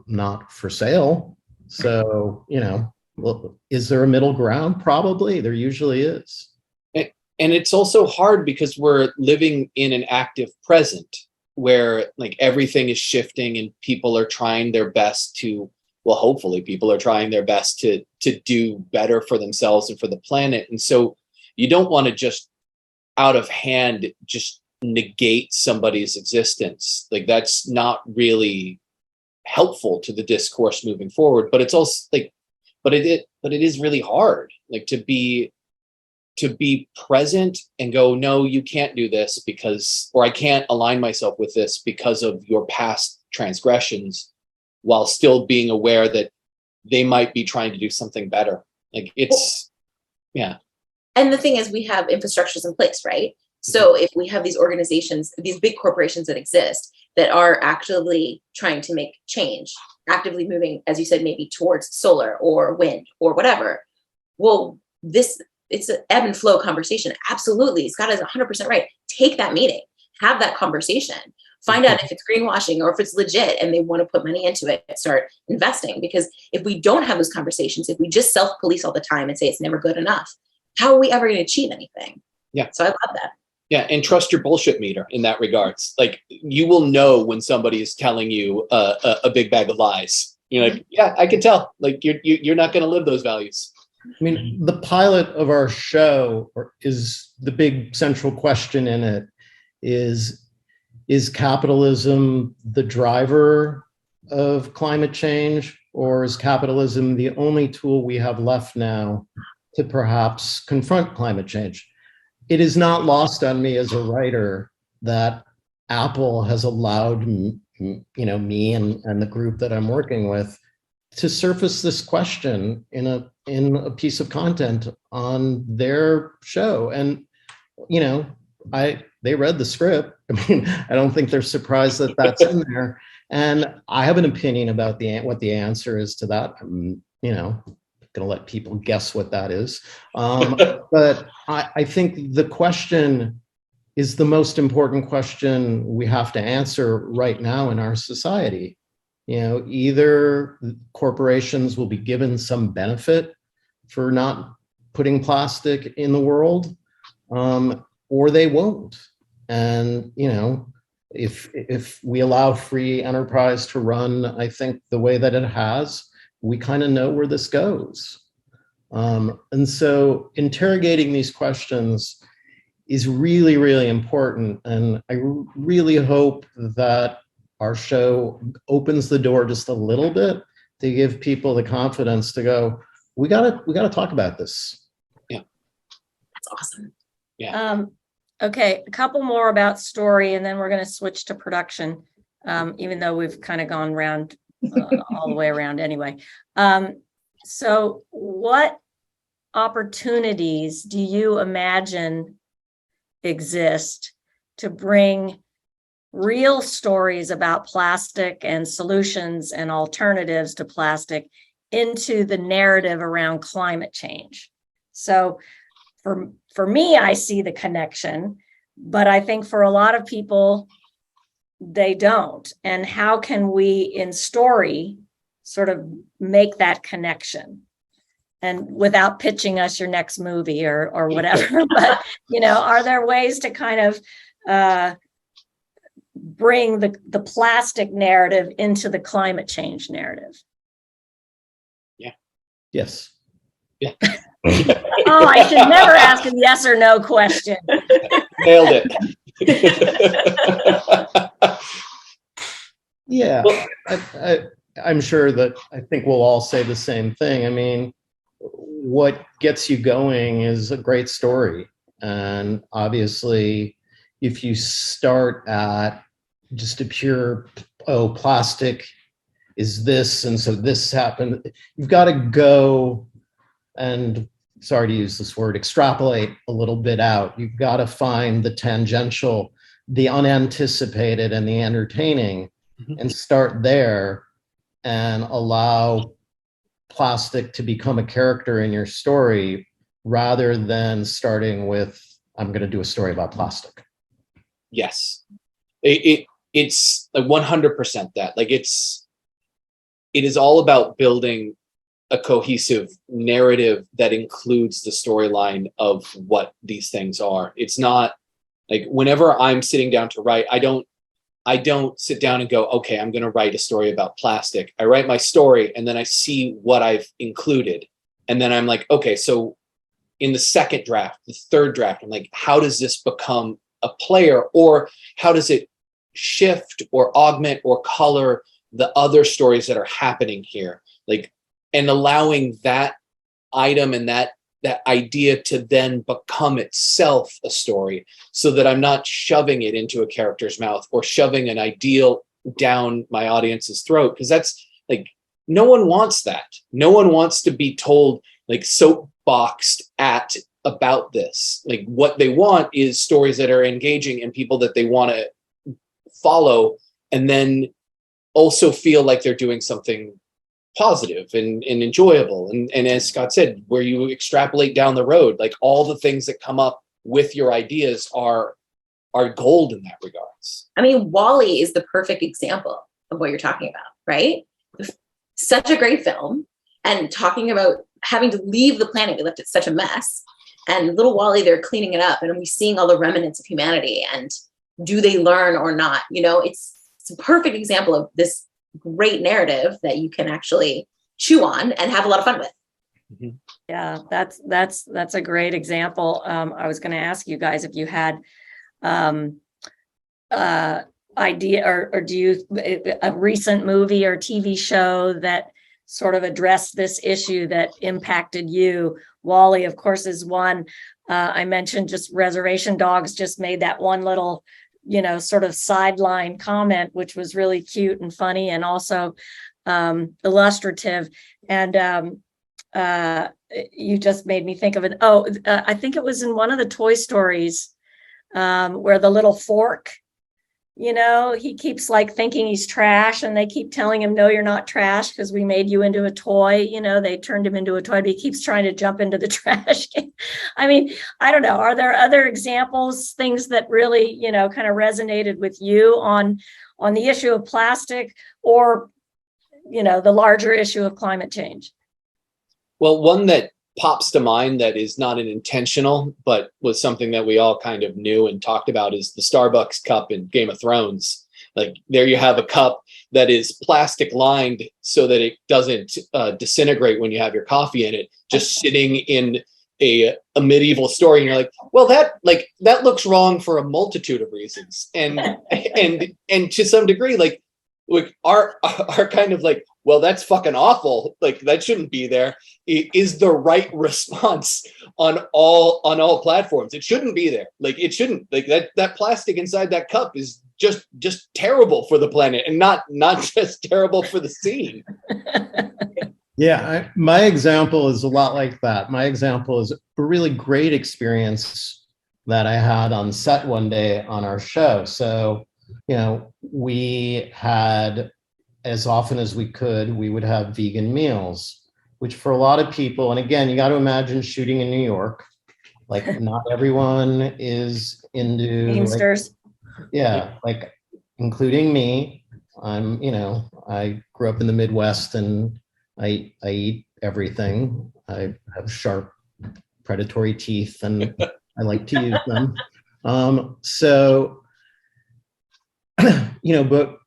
not for sale. So, well, is there a middle ground? Probably. There usually is. And it's also hard because we're living in an active present where like everything is shifting and people are trying their best to, well, hopefully people are trying their best to do better for themselves and for the planet. And so you don't want to just out of hand just negate somebody's existence. Like that's not really helpful to the discourse moving forward. But it's also like, but it is really hard, like to be present and go, no, you can't do this because, or I can't align myself with this because of your past transgressions, while still being aware that they might be trying to do something better. Like it's, yeah. And the thing is, we have infrastructures in place, right? So if we have these organizations, these big corporations that exist that are actively trying to make change, actively moving, as you said, maybe towards solar or wind or whatever, well, it's an ebb and flow conversation. Absolutely. Scott is 100% right. Take that meeting, have that conversation, find out if it's greenwashing or if it's legit and they want to put money into it and start investing. Because if we don't have those conversations, if we just self-police all the time and say it's never good enough, how are we ever going to achieve anything? Yeah. So I love that. Yeah. And trust your bullshit meter in that regards. Like you will know when somebody is telling you a big bag of lies. You're like, yeah, I can tell. Like you're not going to live those values. I mean, the pilot of our show is the big central question in it is capitalism the driver of climate change, or is capitalism the only tool we have left now to perhaps confront climate change? It is not lost on me as a writer that Apple has allowed me and the group that I'm working with to surface this question in a piece of content on their show. And, they read the script. I mean, I don't think they're surprised that that's in there. And I have an opinion about what the answer is to that. I'm, going to let people guess what that is. But I think the question is the most important question we have to answer right now in our society. Either corporations will be given some benefit for not putting plastic in the world, or they won't. And, if we allow free enterprise to run, I think the way that it has, we kind of know where this goes. And so interrogating these questions is really, really important. And I really hope that our show opens the door just a little bit to give people the confidence to go, we gotta talk about this. Yeah. That's awesome. Yeah. Okay, a couple more about story, and then we're going to switch to production, even though we've kind of gone round all the way around anyway. So what opportunities do you imagine exist to bring real stories about plastic and solutions and alternatives to plastic into the narrative around climate change? So for me, I see the connection, but I think for a lot of people, they don't. And how can we, in story, sort of make that connection? And without pitching us your next movie or whatever, but, are there ways to kind of bring the plastic narrative into the climate change narrative? Yes. Yeah. Oh, I should never ask a yes or no question. Nailed it. Yeah, I'm sure that I think we'll all say the same thing. I mean, what gets you going is a great story. And obviously, if you start at just a pure, oh, plastic is this, and so this happened, you've got to go and, sorry to use this word, extrapolate a little bit out. You've got to find the tangential, the unanticipated, and the entertaining, and start there and allow plastic to become a character in your story rather than starting with, I'm going to do a story about plastic. Yes. It's like 100% that. Like it is all about building a cohesive narrative that includes the storyline of what these things are. It's not like whenever I'm sitting down to write, I don't sit down and go, okay, I'm going to write a story about plastic. I write my story and then I see what I've included. And then I'm like, okay, so in the second draft, the third draft, I'm like, how does this become a player, or how does it shift or augment or color the other stories that are happening here? Like, and allowing that item and that idea to then become itself a story, so that I'm not shoving it into a character's mouth or shoving an ideal down my audience's throat. Because that's like, no one wants that. No one wants to be told, like, soapboxed at about this. Like, what they want is stories that are engaging and people that they want to follow, and then also feel like they're doing something positive and enjoyable. And as Scott said, where you extrapolate down the road, like all the things that come up with your ideas are gold in that regards. I mean, Wall-E is the perfect example of what you're talking about, right? Such a great film, and talking about having to leave the planet. We left it such a mess. And little Wall-E, they're cleaning it up, and we're seeing all the remnants of humanity. And do they learn or not? You know, it's a perfect example of this great narrative that you can actually chew on and have a lot of fun with. Mm-hmm. Yeah, that's a great example. I was going to ask you guys if you had idea, or do you a recent movie or TV show that sort of addressed this issue that impacted you? Wall-E, of course, is one. I mentioned just Reservation Dogs just made that one little, sort of sideline comment, which was really cute and funny, and also illustrative. And you just made me think of it. I think it was in one of the Toy Stories where the little fork, he keeps like thinking he's trash, and they keep telling him, no, you're not trash because we made you into a toy. They turned him into a toy, but he keeps trying to jump into the trash can. I mean, I don't know. Are there other examples, things that really, kind of resonated with you on the issue of plastic, or, the larger issue of climate change? Well, one that pops to mind that is not an intentional, but was something that we all kind of knew and talked about, is the Starbucks cup in Game of Thrones. Like, there you have a cup that is plastic lined so that it doesn't disintegrate when you have your coffee in it, just sitting in a medieval story. And you're like, well, that looks wrong for a multitude of reasons. And to some degree, like our kind of like, well, that's fucking awful, like that shouldn't be there, is the right response on all platforms. It shouldn't be there. Like, it shouldn't, like that plastic inside that cup is just terrible for the planet, and not just terrible for the scene. Yeah, my example is a lot like that. My example is a really great experience that I had on set one day on our show. So, we had, as often as we could, we would have vegan meals, which for a lot of people, and again, you got to imagine shooting in New York, like not everyone is into Gamesters. like including me. I grew up in the Midwest, and I eat everything. I have sharp predatory teeth, and I like to use them. So but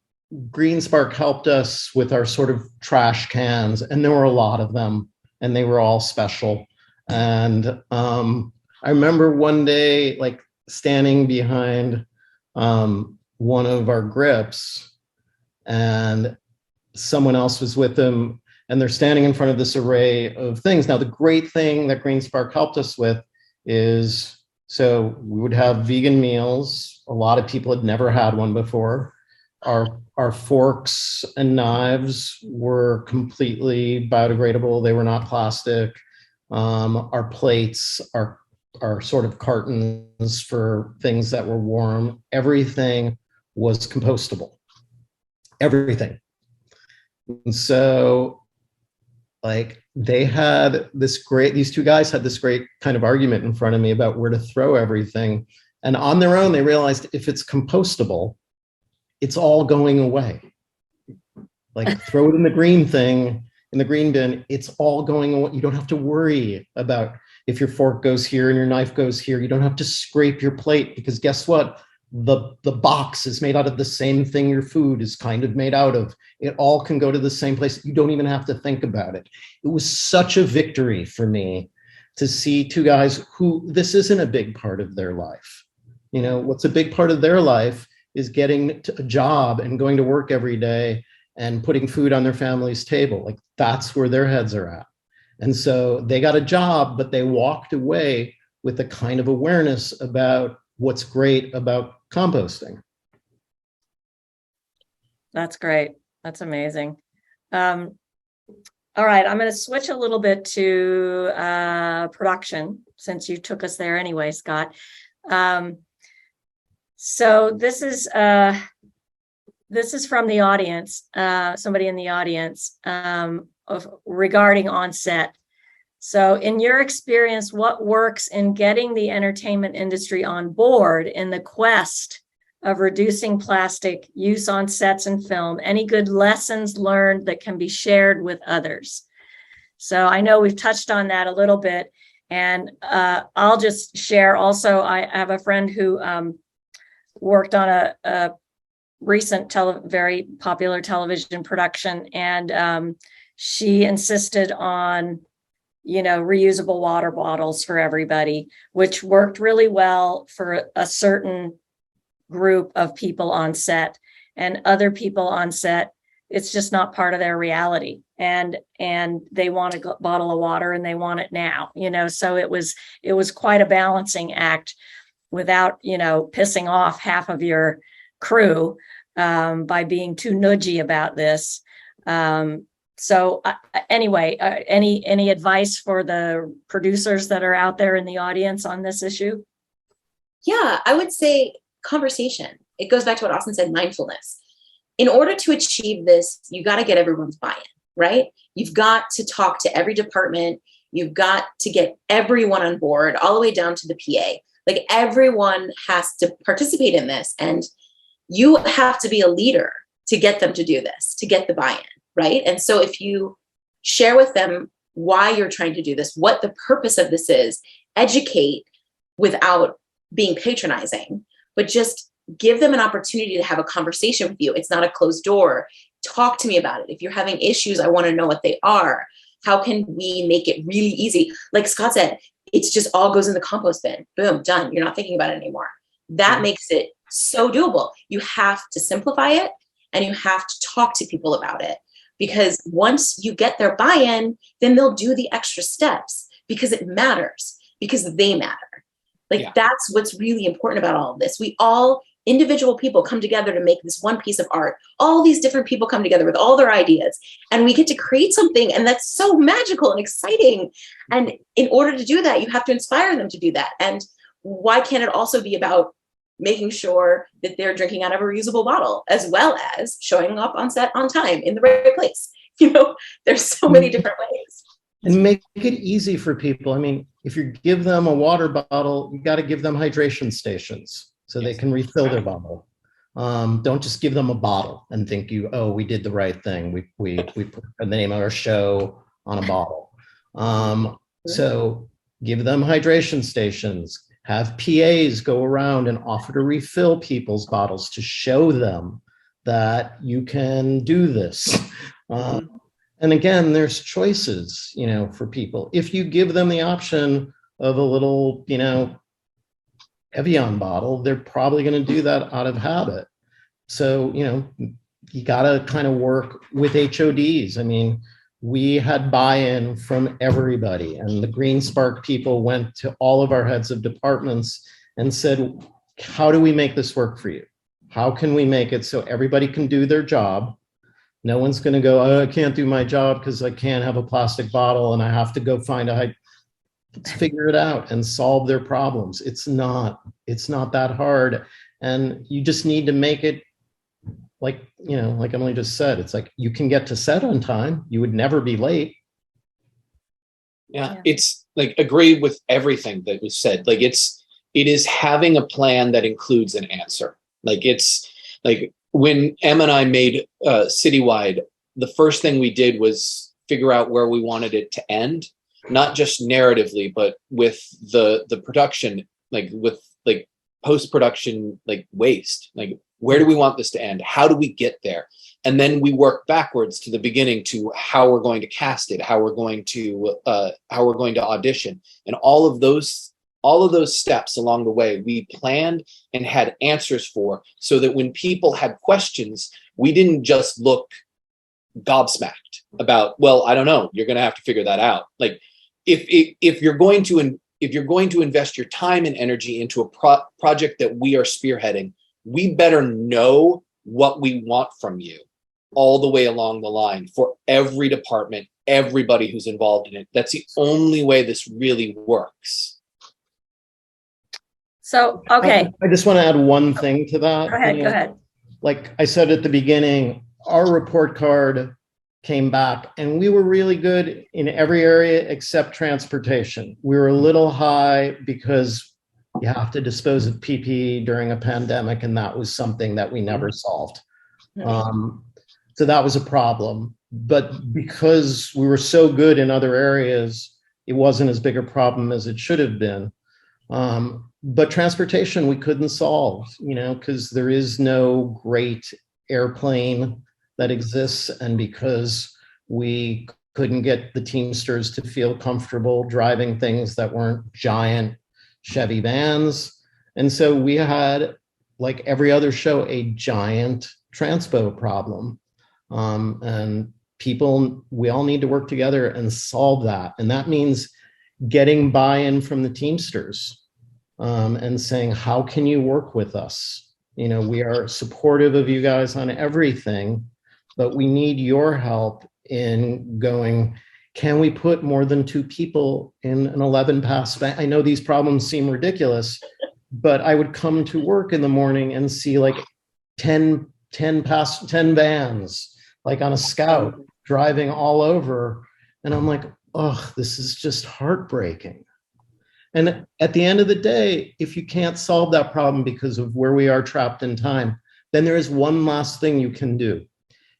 Green Spark helped us with our sort of trash cans, and there were a lot of them, and they were all special. And I remember one day, like standing behind one of our grips, and someone else was with them, and they're standing in front of this array of things. Now, the great thing that Green Spark helped us with is, so we would have vegan meals. A lot of people had never had one before. Our forks and knives were completely biodegradable. They were not plastic. Our plates, our sort of cartons for things that were warm, everything was compostable. Everything. And so, like, these two guys had this great kind of argument in front of me about where to throw everything. And on their own, they realized if it's compostable, it's all going away. Like, throw it in the green thing, in the green bin, it's all going away. You don't have to worry about if your fork goes here and your knife goes here. You don't have to scrape your plate, because guess what? The box is made out of the same thing your food is kind of made out of. It all can go to the same place. You don't even have to think about it. It was such a victory for me to see two guys who this isn't a big part of their life. What's a big part of their life is getting a job and going to work every day and putting food on their family's table. Like, that's where their heads are at. And so they got a job, but they walked away with a kind of awareness about what's great about composting. That's great. That's amazing. All right, I'm going to switch a little bit to production, since you took us there anyway, Scott. So this is from the audience, somebody in the audience, regarding on-set. So in your experience, what works in getting the entertainment industry on board in the quest of reducing plastic use on sets and film? Any good lessons learned that can be shared with others? So I know we've touched on that a little bit, and I'll just share also, I have a friend who worked on a recent very popular television production, and she insisted on reusable water bottles for everybody, which worked really well for a certain group of people on set, and other people on set, it's just not part of their reality. And they want a bottle of water and they want it now, so it was quite a balancing act without, pissing off half of your crew by being too nudgy about this. So anyway, any advice for the producers that are out there in the audience on this issue? Yeah, I would say conversation. It goes back to what Austin said, mindfulness. In order to achieve this, you got to get everyone's buy-in, right? You've got to talk to every department. You've got to get everyone on board, all the way down to the PA. Like, everyone has to participate in this, and you have to be a leader to get them to do this, to get the buy-in. Right. And so if you share with them why you're trying to do this, what the purpose of this is, educate without being patronizing, but just give them an opportunity to have a conversation with you. It's not a closed door. Talk to me about it. If you're having issues, I want to know what they are. How can we make it really easy? Like Scott said, it's just all goes in the compost bin. Boom, done. You're not thinking about it anymore. That makes it so doable. You have to simplify it, and you have to talk to people about it. Because once you get their buy-in, then they'll do the extra steps, because it matters, because they matter. That's what's really important about all of this. We all, individual people, come together to make this one piece of art. All these different people come together with all their ideas, and we get to create something, and that's so magical and exciting. And in order to do that, you have to inspire them to do that. And why can't it also be about making sure that they're drinking out of a reusable bottle, as well as showing up on set on time in the right place? There's so many different ways. And make it easy for people. I mean, if you give them a water bottle, you got to give them hydration stations so they can refill their bottle. Don't just give them a bottle and think we did the right thing. We put the name of our show on a bottle. So give them hydration stations. have PAs go around and offer to refill people's bottles to show them that you can do this. And again, there's choices, for people. If you give them the option of a little, Evian bottle, they're probably going to do that out of habit. So, you got to kind of work with HODs. I mean, we had buy-in from everybody, and the Green Spark people went to all of our heads of departments and said, how do we make this work for you? How can we make it so everybody can do their job? No one's going to go, oh, I can't do my job because I can't have a plastic bottle and I have to go find let's figure it out and solve their problems. It's not that hard. And you just need to make it like Emily just said, it's like you can get to set on time. You would never be late. Yeah, it's like agree with everything that was said. Like it is having a plan that includes an answer. Like it's like when Em and I made Citywide, the first thing we did was figure out where we wanted it to end, not just narratively, but with the production, like with like post-production, like waste, like where do we want this to end? How do we get there? And then we work backwards to the beginning to how we're going to cast it, how we're going to audition, and all of those steps along the way we planned and had answers for, so that when people had questions, we didn't just look gobsmacked about, well, I don't know, you're going to have to figure that out. Like if you're going to invest your time and energy into a project that we are spearheading, we better know what we want from you all the way along the line for every department, everybody who's involved in it. That's the only way this really works. So, okay. I just want to add one thing to that. Go ahead. Like I said at the beginning, our report card came back and we were really good in every area except transportation. We were a little high because you have to dispose of PPE during a pandemic, and that was something that we never solved. So that was a problem. But because we were so good in other areas, it wasn't as big a problem as it should have been. But transportation we couldn't solve, because there is no great airplane that exists, and because we couldn't get the Teamsters to feel comfortable driving things that weren't giant Chevy vans. And so we had, like every other show, a giant transpo problem. And we all need to work together and solve that. And that means getting buy-in from the Teamsters and saying, how can you work with us? We are supportive of you guys on everything, but we need your help in going, can we put more than 2 people in an 11-pass van? I know these problems seem ridiculous, but I would come to work in the morning and see like 10 vans, like on a Scout, driving all over. And I'm like, oh, this is just heartbreaking. And at the end of the day, if you can't solve that problem because of where we are trapped in time, then there is one last thing you can do.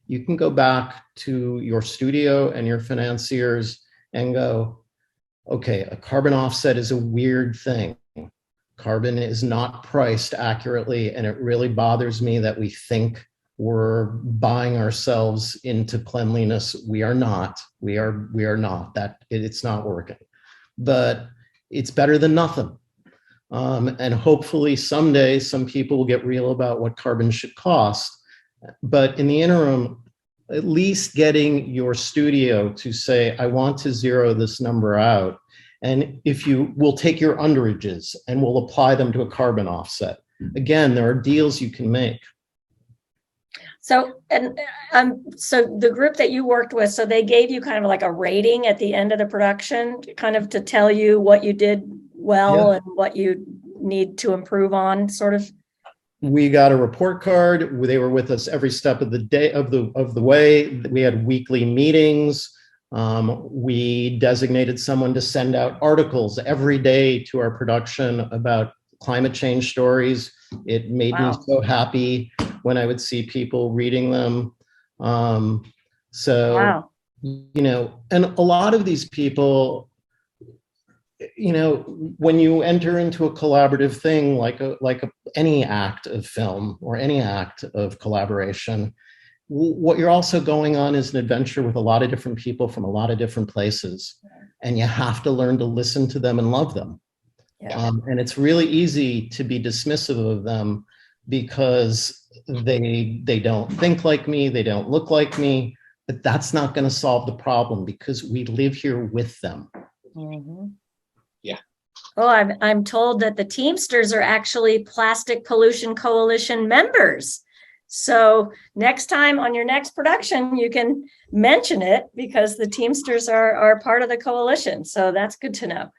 You can go back to your studio and your financiers and go, okay, a carbon offset is a weird thing. Carbon is not priced accurately, and it really bothers me that we think we're buying ourselves into cleanliness. We are not. We are not. It's not working. But it's better than nothing. And hopefully someday some people will get real about what carbon should cost. But in the interim, at least getting your studio to say, I want to zero this number out. And if you will take your underages and we'll apply them to a carbon offset. Again, there are deals you can make. So, so the group that you worked with, so they gave you kind of like a rating at the end of the production, kind of to tell you what you did well and what you need to improve on, sort of. We got a report card. They were with us every step of the day of the way. We had weekly meetings. We designated someone to send out articles every day to our production about climate change stories. It made me so happy when I would see people reading them. And a lot of these people, when you enter into a collaborative thing, any act of film or any act of collaboration, what you're also going on is an adventure with a lot of different people from a lot of different places, and you have to learn to listen to them and love them. Yeah. And it's really easy to be dismissive of them because they don't think like me, they don't look like me, but that's not going to solve the problem because we live here with them. Mhm. Yeah. Oh, I'm told that the Teamsters are actually Plastic Pollution Coalition members. So next time on your next production, you can mention it because the Teamsters are part of the coalition. So that's good to know.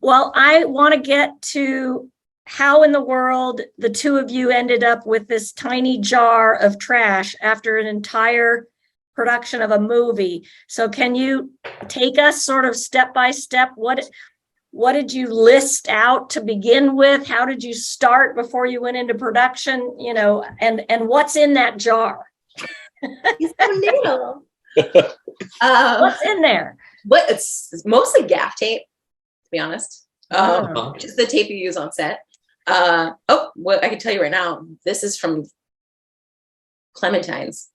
Well, I want to get to how in the world the two of you ended up with this tiny jar of trash after an entire production of a movie. So can you take us sort of step by step? What did you list out to begin with? How did you start before you went into production? And what's in that jar? He's so new. What's in there? But it's mostly gaff tape, to be honest. Oh. Which is the tape you use on set. What I can tell you right now, this is from Clementine's.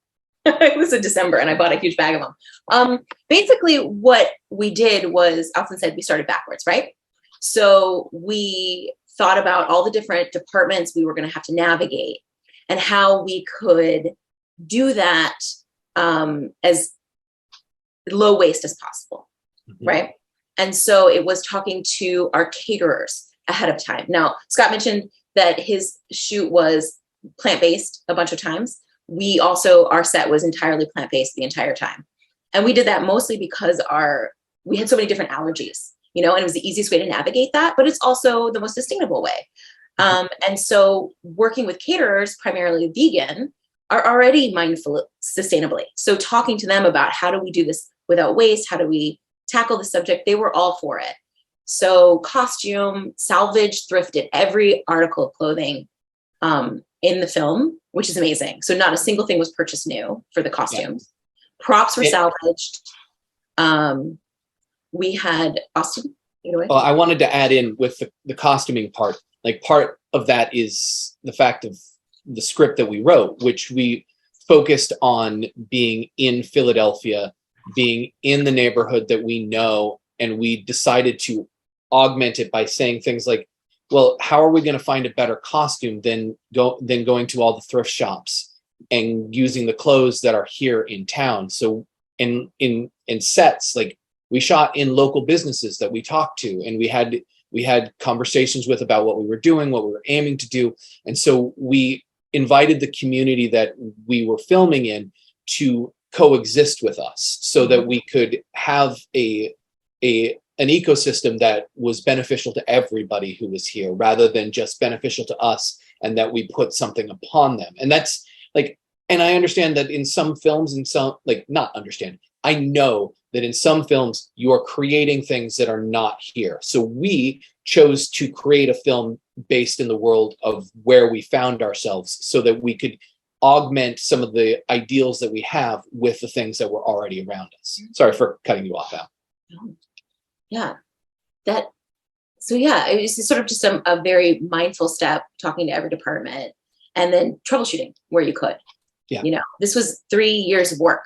It was in December and I bought a huge bag of them. Basically what we did was, Alison said, we started backwards, right? So we thought about all the different departments we were going to have to navigate and how we could do that as low waste as possible, right? And so it was talking to our caterers ahead of time. Now, Scott mentioned that his shoot was plant-based a bunch of times. Our set was entirely plant-based the entire time. And we did that mostly because we had so many different allergies, and it was the easiest way to navigate that, but it's also the most sustainable way. And so working with caterers, primarily vegan, are already mindful sustainably. So talking to them about how do we do this without waste? How do we tackle the subject? They were all for it. So costume, salvage, thrifted, every article of clothing in the film, which is amazing. So not a single thing was purchased new for the costumes. Yeah. Props were salvaged. We had Austin. Well, I wanted to add in with the costuming part. Like part of that is the fact of the script that we wrote, which we focused on being in Philadelphia, being in the neighborhood that we know, and we decided to augment it by saying things like, well, how are we going to find a better costume than going to all the thrift shops and using the clothes that are here in town? So in sets, like we shot in local businesses that we talked to, and we had conversations with about what we were doing, what we were aiming to do. And so we invited the community that we were filming in to coexist with us so that we could have an ecosystem that was beneficial to everybody who was here rather than just beneficial to us, and that we put something upon them. And that's like, and I understand that in some films, I know that in some films you are creating things that are not here. So we chose to create a film based in the world of where we found ourselves so that we could augment some of the ideals that we have with the things that were already around us. Sorry for cutting you off, Al. Yeah. It was sort of just a very mindful step, talking to every department and then troubleshooting where you could. Yeah. This was 3 years of work.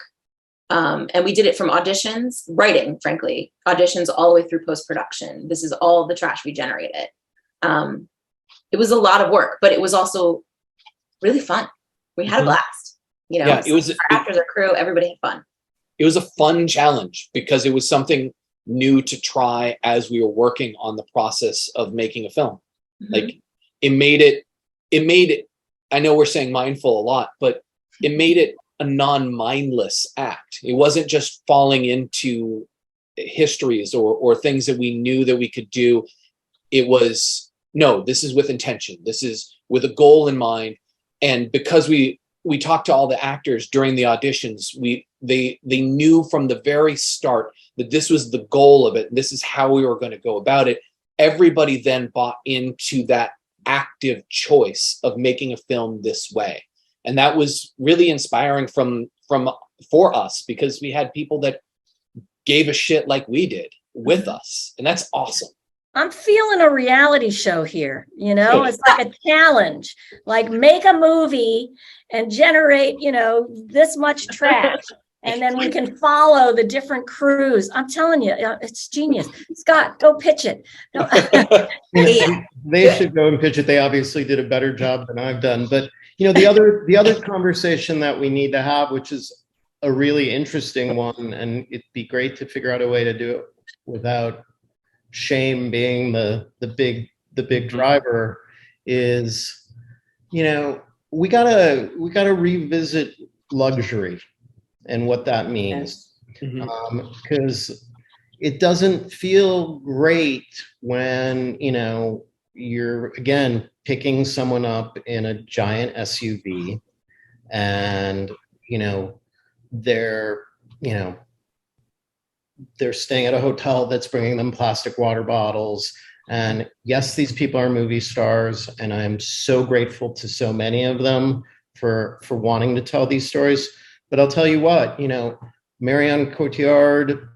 And we did it from auditions, writing, frankly, auditions all the way through post-production. This is all the trash we generated. It was a lot of work, but it was also really fun. We had a blast. It was after the crew, everybody had fun. It was a fun challenge because it was something new to try as we were working on the process of making a film. Like it made it, I know we're saying mindful a lot, but it made it a non-mindless act. It wasn't just falling into histories or things that we knew that we could do. It was, no, this is with intention. This is with a goal in mind. And because we talked to all the actors during the auditions, they knew from the very start that this was the goal of it. And this is how we were going to go about it. Everybody then bought into that active choice of making a film this way. And that was really inspiring for us, because we had people that gave a shit like we did. with us. And that's awesome. I'm feeling a reality show here. Good. It's like a challenge, like make a movie and generate, this much trash. And then we can follow the different crews. I'm telling you, it's genius. Scott, go pitch it. No. They should go and pitch it. They obviously did a better job than I've done. But the other conversation that we need to have, which is a really interesting one, and it'd be great to figure out a way to do it without shame being the big driver, is we gotta revisit luxury and what that means, because it doesn't feel great when you're again picking someone up in a giant SUV and they're staying at a hotel that's bringing them plastic water bottles. And yes, these people are movie stars, and I'm so grateful to so many of them for wanting to tell these stories. But I'll tell you what, Marianne Cotillard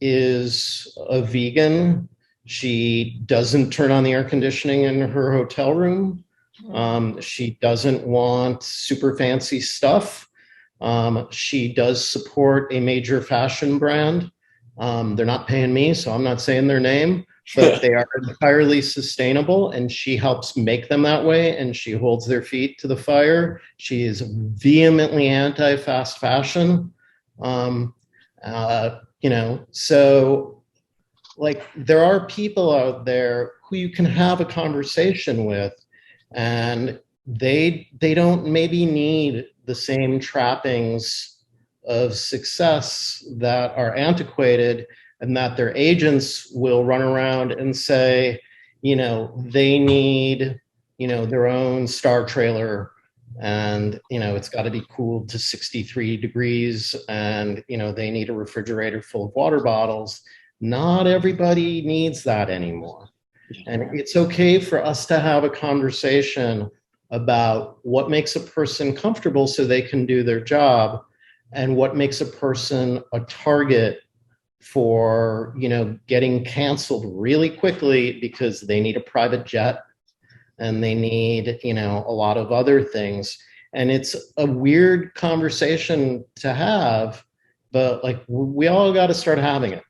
is a vegan. She doesn't turn on the air conditioning in her hotel room. She doesn't want super fancy stuff. She does support a major fashion brand. They're not paying me, so I'm not saying their name, but they are entirely sustainable, and she helps make them that way, and she holds their feet to the fire. She is vehemently anti-fast fashion. So like there are people out there who you can have a conversation with, and they don't maybe need the same trappings of success that are antiquated, and that their agents will run around and say, they need, their own star trailer, and, it's got to be cooled to 63 degrees, and, they need a refrigerator full of water bottles. Not everybody needs that anymore. And it's okay for us to have a conversation about what makes a person comfortable so they can do their job, and what makes a person a target for, getting canceled really quickly because they need a private jet and they need, a lot of other things. And it's a weird conversation to have, but like we all got to start having it.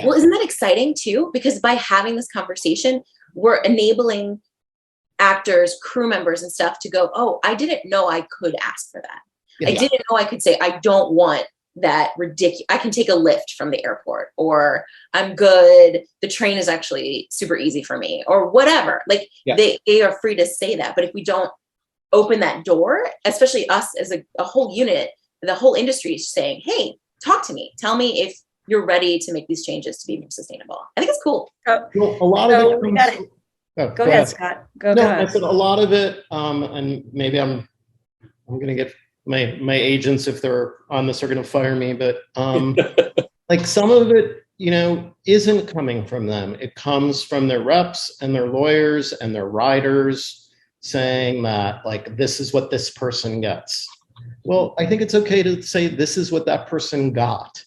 Well, isn't that exciting too? Because by having this conversation, we're enabling actors, crew members and stuff to go, oh, I didn't know I could ask for that. I didn't know I could say, I don't want that ridiculous. I can take a lift from the airport, or I'm good. The train is actually super easy for me, or whatever. Like they are free to say that. But if we don't open that door, especially us as a whole unit, the whole industry is saying, hey, talk to me. Tell me if you're ready to make these changes to be more sustainable. I think it's cool. Well, a lot of it comes, go ahead, Scott. Go ahead. I said a lot of it, and maybe I'm going to get my agents, if they're on this, are going to fire me, but like some of it, isn't coming from them. It comes from their reps and their lawyers and their writers saying that, like, this is what this person gets. Well, I think it's okay to say this is what that person got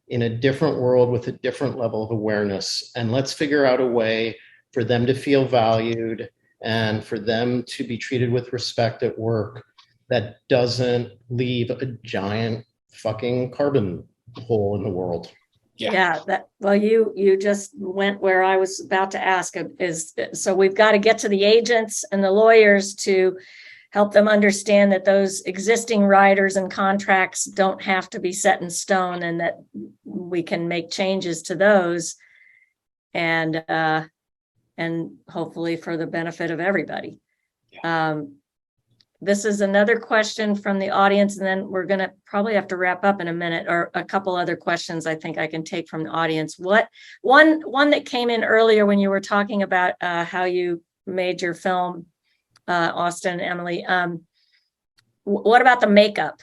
in a different world with a different level of awareness. And let's figure out a way for them to feel valued and for them to be treated with respect at work that doesn't leave a giant fucking carbon hole in the world. You just went where I was about to ask, so we've got to get to the agents and the lawyers to help them understand that those existing riders and contracts don't have to be set in stone, and that we can make changes to those, and hopefully for the benefit of everybody. This is another question from the audience, and then we're going to probably have to wrap up in a minute, or a couple other questions I think I can take from the audience. One that came in earlier when you were talking about how you made your film, Austin and Emily. What about the makeup?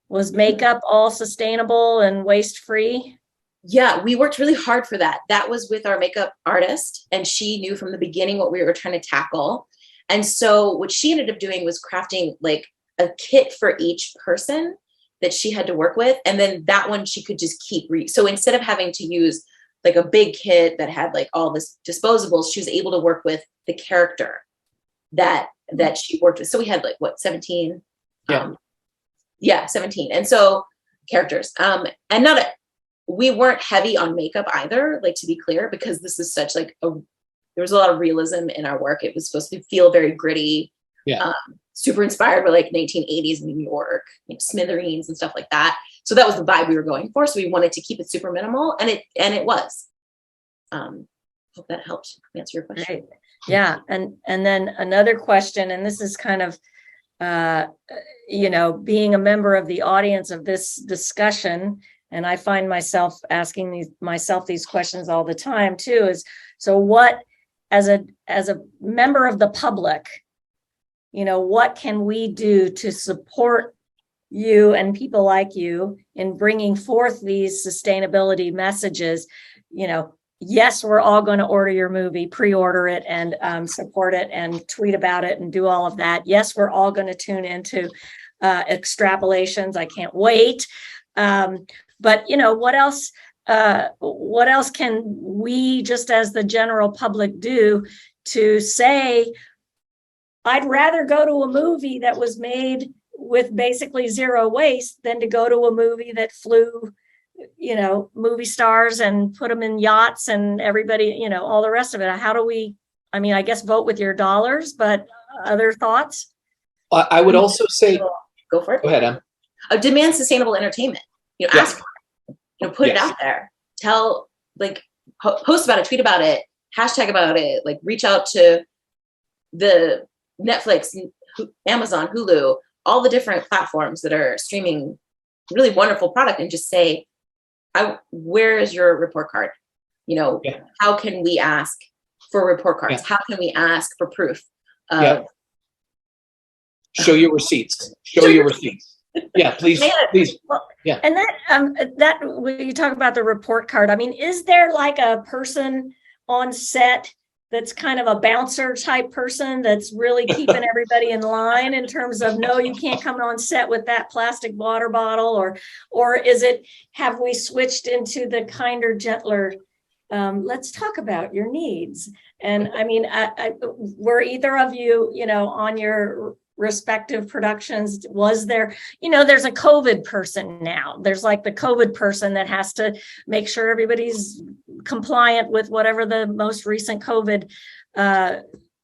Was makeup all sustainable and waste-free? Yeah, we worked really hard for that. That was with our makeup artist, and she knew from the beginning what we were trying to tackle. And so what she ended up doing was crafting like a kit for each person that she had to work with. And then that one she could just keep so instead of having to use like a big kit that had like all this disposables. She was able to work with the character that she worked with. So we had like what, 17? Yeah. 17. And so characters. And we weren't heavy on makeup either, like, to be clear, because this is such like there was a lot of realism in our work. It was supposed to feel very gritty, super inspired by like 1980s New York, smithereens and stuff like that. So that was the vibe we were going for. So we wanted to keep it super minimal, and it was. Hope that helped answer your question. Right. Yeah. And then another question, and this is kind of, being a member of the audience of this discussion, and I find myself asking myself these questions all the time too, is, so what, as a member of the public, what can we do to support you and people like you in bringing forth these sustainability messages? Yes, we're all going to order your movie, pre-order it, and support it, and tweet about it, and do all of that. Yes, we're all going to tune into extrapolations. I can't wait. But what else? What else can we, just as the general public, do to say, I'd rather go to a movie that was made with basically zero waste than to go to a movie that flew, movie stars and put them in yachts and everybody, all the rest of it. How do we, I guess vote with your dollars, but other thoughts? I would also say, go for it. Go ahead, Em. Demand sustainable entertainment. Ask for it. Put it out there. Tell, post about it, tweet about it, hashtag about it, reach out to the Netflix, Amazon, Hulu, all the different platforms that are streaming really wonderful product, and just say, where is your report card? How can we ask for report cards? How can we ask for proof? Show your receipts. Show your receipts. Yeah, please. Well, yeah. And that when you talk about the report card, is there like a person on set that's kind of a bouncer type person that's really keeping everybody in line in terms of, no, you can't come on set with that plastic water bottle, or is it, have we switched into the kinder, gentler, let's talk about your needs? And were either of you, on your respective productions, was there, there's a COVID person now. There's like the COVID person that has to make sure everybody's compliant with whatever the most recent COVID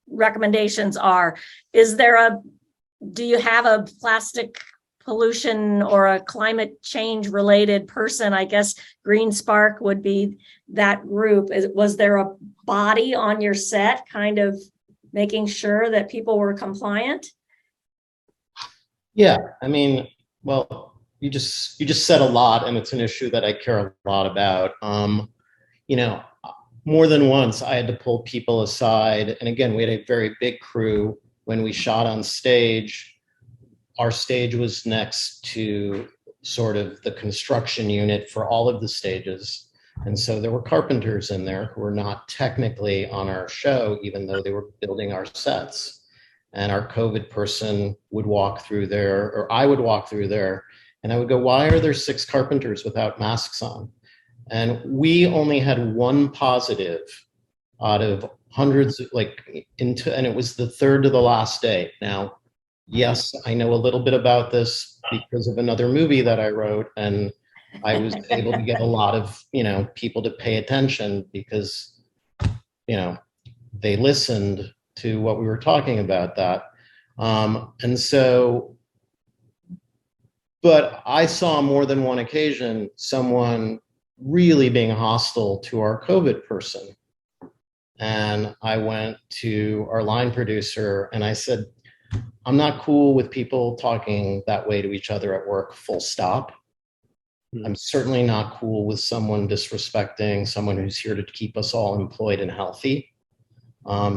recommendations are. Do you have a plastic pollution or a climate change related person? I guess Green Spark would be that group. Was there a body on your set kind of making sure that people were compliant? Yeah, well, you just said a lot, and it's an issue that I care a lot about. More than once I had to pull people aside, and again, we had a very big crew when we shot on stage. Our stage was next to sort of the construction unit for all of the stages, and so there were carpenters in there who were not technically on our show, even though they were building our sets. And our COVID person would walk through there, or I would walk through there, and I would go, why are there 6 carpenters without masks on? And we only had one positive out of hundreds, and it was the third to the last day. Now, yes, I know a little bit about this because of another movie that I wrote, and I was able to get a lot of, people to pay attention because, they listened to what we were talking about that. But I saw more than one occasion someone really being hostile to our COVID person. And I went to our line producer and I said, I'm not cool with people talking that way to each other at work, full stop. I'm certainly not cool with someone disrespecting someone who's here to keep us all employed and healthy.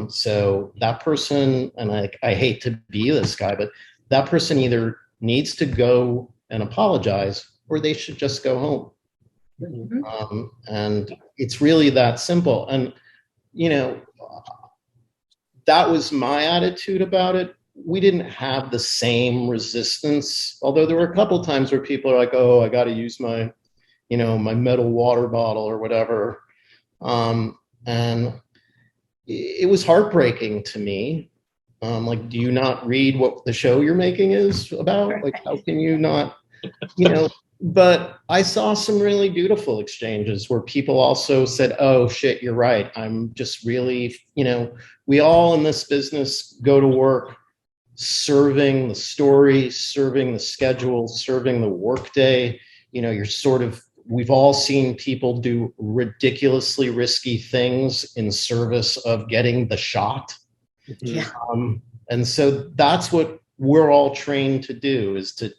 So that person, and I hate to be this guy, but that person either needs to go and apologize or they should just go home. Mm-hmm. And it's really that simple. And, that was my attitude about it. We didn't have the same resistance, although there were a couple times where people are like, oh, I got to use my, my metal water bottle or whatever. And it was heartbreaking to me. Like, do you not read what the show you're making is about? Like, how can you not, you know? But I saw some really beautiful exchanges where people also said, oh shit, you're right. I'm just really, we all in this business go to work serving the story, serving the schedule, serving the workday. You're sort of, we've all seen people do ridiculously risky things in service of getting the shot. Yeah. And so that's what we're all trained to do, is to,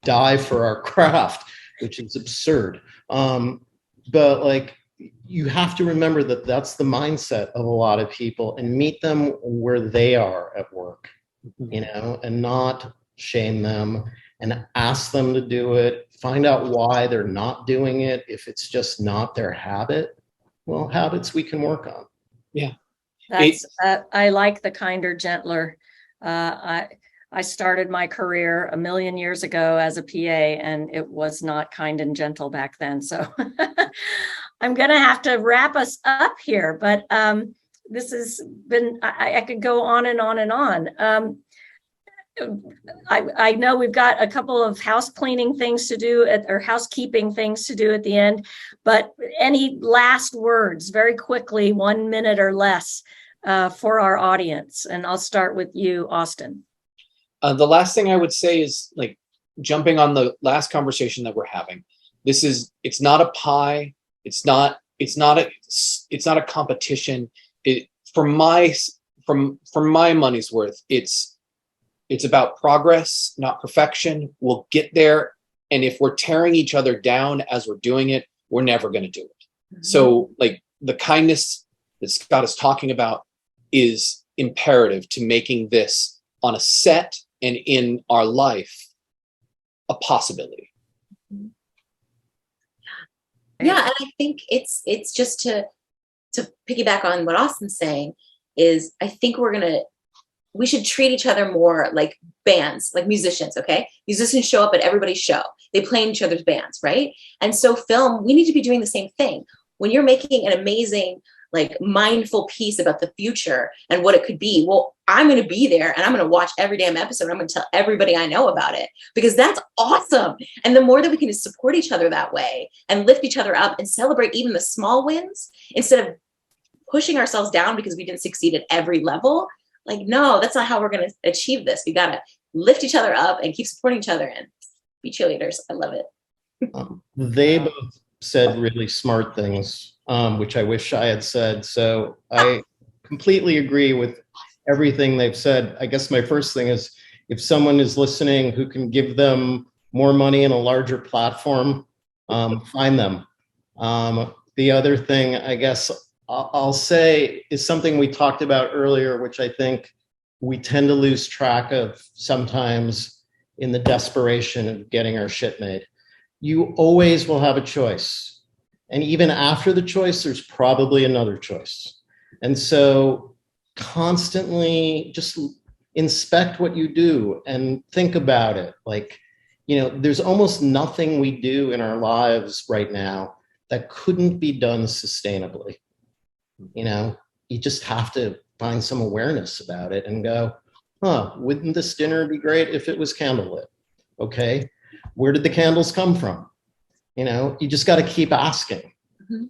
die for our craft, which is absurd. But like, you have to remember that that's the mindset of a lot of people, and meet them where they are at work, and not shame them, and ask them to do it. Find out why they're not doing it. If it's just not their habit, well, habits we can work on. Yeah. That's, I like the kinder, gentler. I started my career a million years ago as a PA, and it was not kind and gentle back then. So I'm going to have to wrap us up here, but this has been, I could go on and on and on. I know we've got a couple of house cleaning things to do or housekeeping things to do at the end, but any last words very quickly, 1 minute or less for our audience? And I'll start with you, Austin. The last thing I would say is, like, jumping on the last conversation that we're having. It's not a pie. It's not a competition. For my money's worth, it's about progress, not perfection. We'll get there. And if we're tearing each other down as we're doing it, we're never going to do it. Mm-hmm. So, like, the kindness that Scott is talking about is imperative to making this on a set and in our life a possibility. Yeah, and I think it's just to piggyback on what Austin's saying, is I think we should treat each other more like bands, like musicians, okay? Musicians show up at everybody's show. They play in each other's bands, right? And so film, we need to be doing the same thing. When you're making an amazing, like, mindful piece about the future and what it could be, well, I'm going to be there and I'm going to watch every damn episode. I'm going to tell everybody I know about it, because that's awesome. And the more that we can support each other that way and lift each other up and celebrate even the small wins, instead of pushing ourselves down because we didn't succeed at every level. Like, no, that's not how we're going to achieve this. We got to lift each other up and keep supporting each other and be cheerleaders. I love it. They both said really smart things, which I wish I had said. So I completely agree with everything they've said. I guess my first thing is, if someone is listening who can give them more money and a larger platform, find them. The other thing, I guess I'll say, is something we talked about earlier, which I think we tend to lose track of sometimes in the desperation of getting our shit made. You always will have a choice. And even after the choice, there's probably another choice. And so constantly just inspect what you do and think about it. Like, there's almost nothing we do in our lives right now that couldn't be done sustainably. You just have to find some awareness about it and go, wouldn't this dinner be great if it was candlelit? Okay, where did the candles come from? You just got to keep asking. Mm-hmm.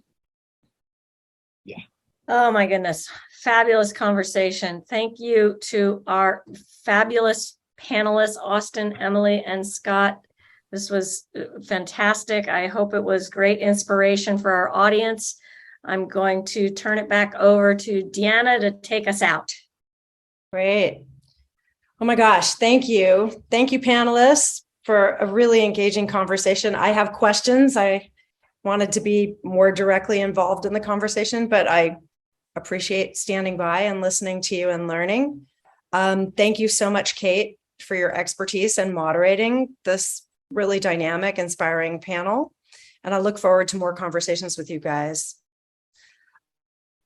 Yeah. Oh my goodness. Fabulous conversation. Thank you to our fabulous panelists, Austin, Emily, and Scott. This was fantastic. I hope it was great inspiration for our audience. I'm going to turn it back over to Deanna to take us out. Great. Oh my gosh. Thank you. Thank you, panelists, for a really engaging conversation. I have questions. I wanted to be more directly involved in the conversation, but I appreciate standing by and listening to you and learning. Thank you so much, Kate, for your expertise and moderating this really dynamic, inspiring panel. And I look forward to more conversations with you guys.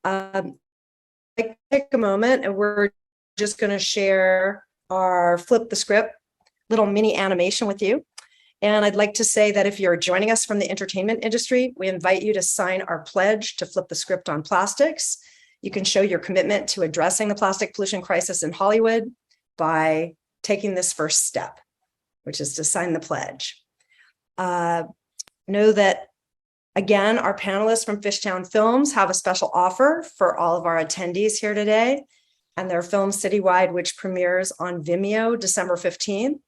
Take a moment and we're just going to share our flip the script little mini animation with you. And I'd like to say that if you're joining us from the entertainment industry, we invite you to sign our pledge to flip the script on plastics. You can show your commitment to addressing the plastic pollution crisis in Hollywood by taking this first step, which is to sign the pledge. Know that, again, our panelists from Fishtown Films have a special offer for all of our attendees here today, and their film Citywide, which premieres on Vimeo December 15th.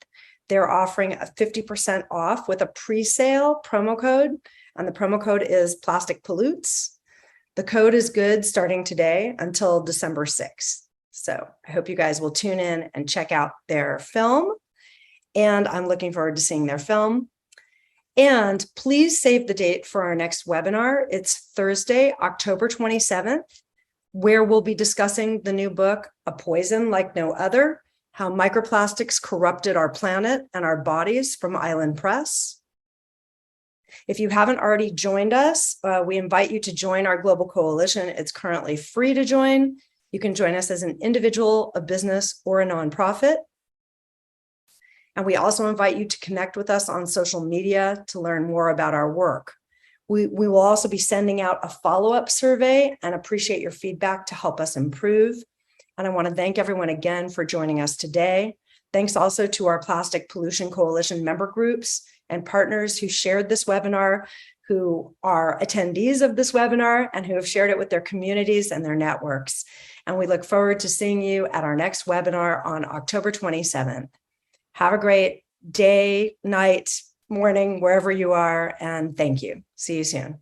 They're offering a 50% off with a pre-sale promo code, and the promo code is Plastic Pollutes. The code is good starting today until December 6th. So I hope you guys will tune in and check out their film, and I'm looking forward to seeing their film. And please save the date for our next webinar. It's Thursday, October 27th, where we'll be discussing the new book, A Poison Like No Other: How Microplastics Corrupted Our Planet and Our Bodies, from Island Press. If you haven't already joined us, we invite you to join our global coalition. It's currently free to join. You can join us as an individual, a business, or a nonprofit. And we also invite you to connect with us on social media to learn more about our work. We will also be sending out a follow-up survey and appreciate your feedback to help us improve. And I want to thank everyone again for joining us today. Thanks also to our Plastic Pollution Coalition member groups and partners who shared this webinar, who are attendees of this webinar, and who have shared it with their communities and their networks. And we look forward to seeing you at our next webinar on October 27th. Have a great day, night, morning, wherever you are, and thank you. See you soon.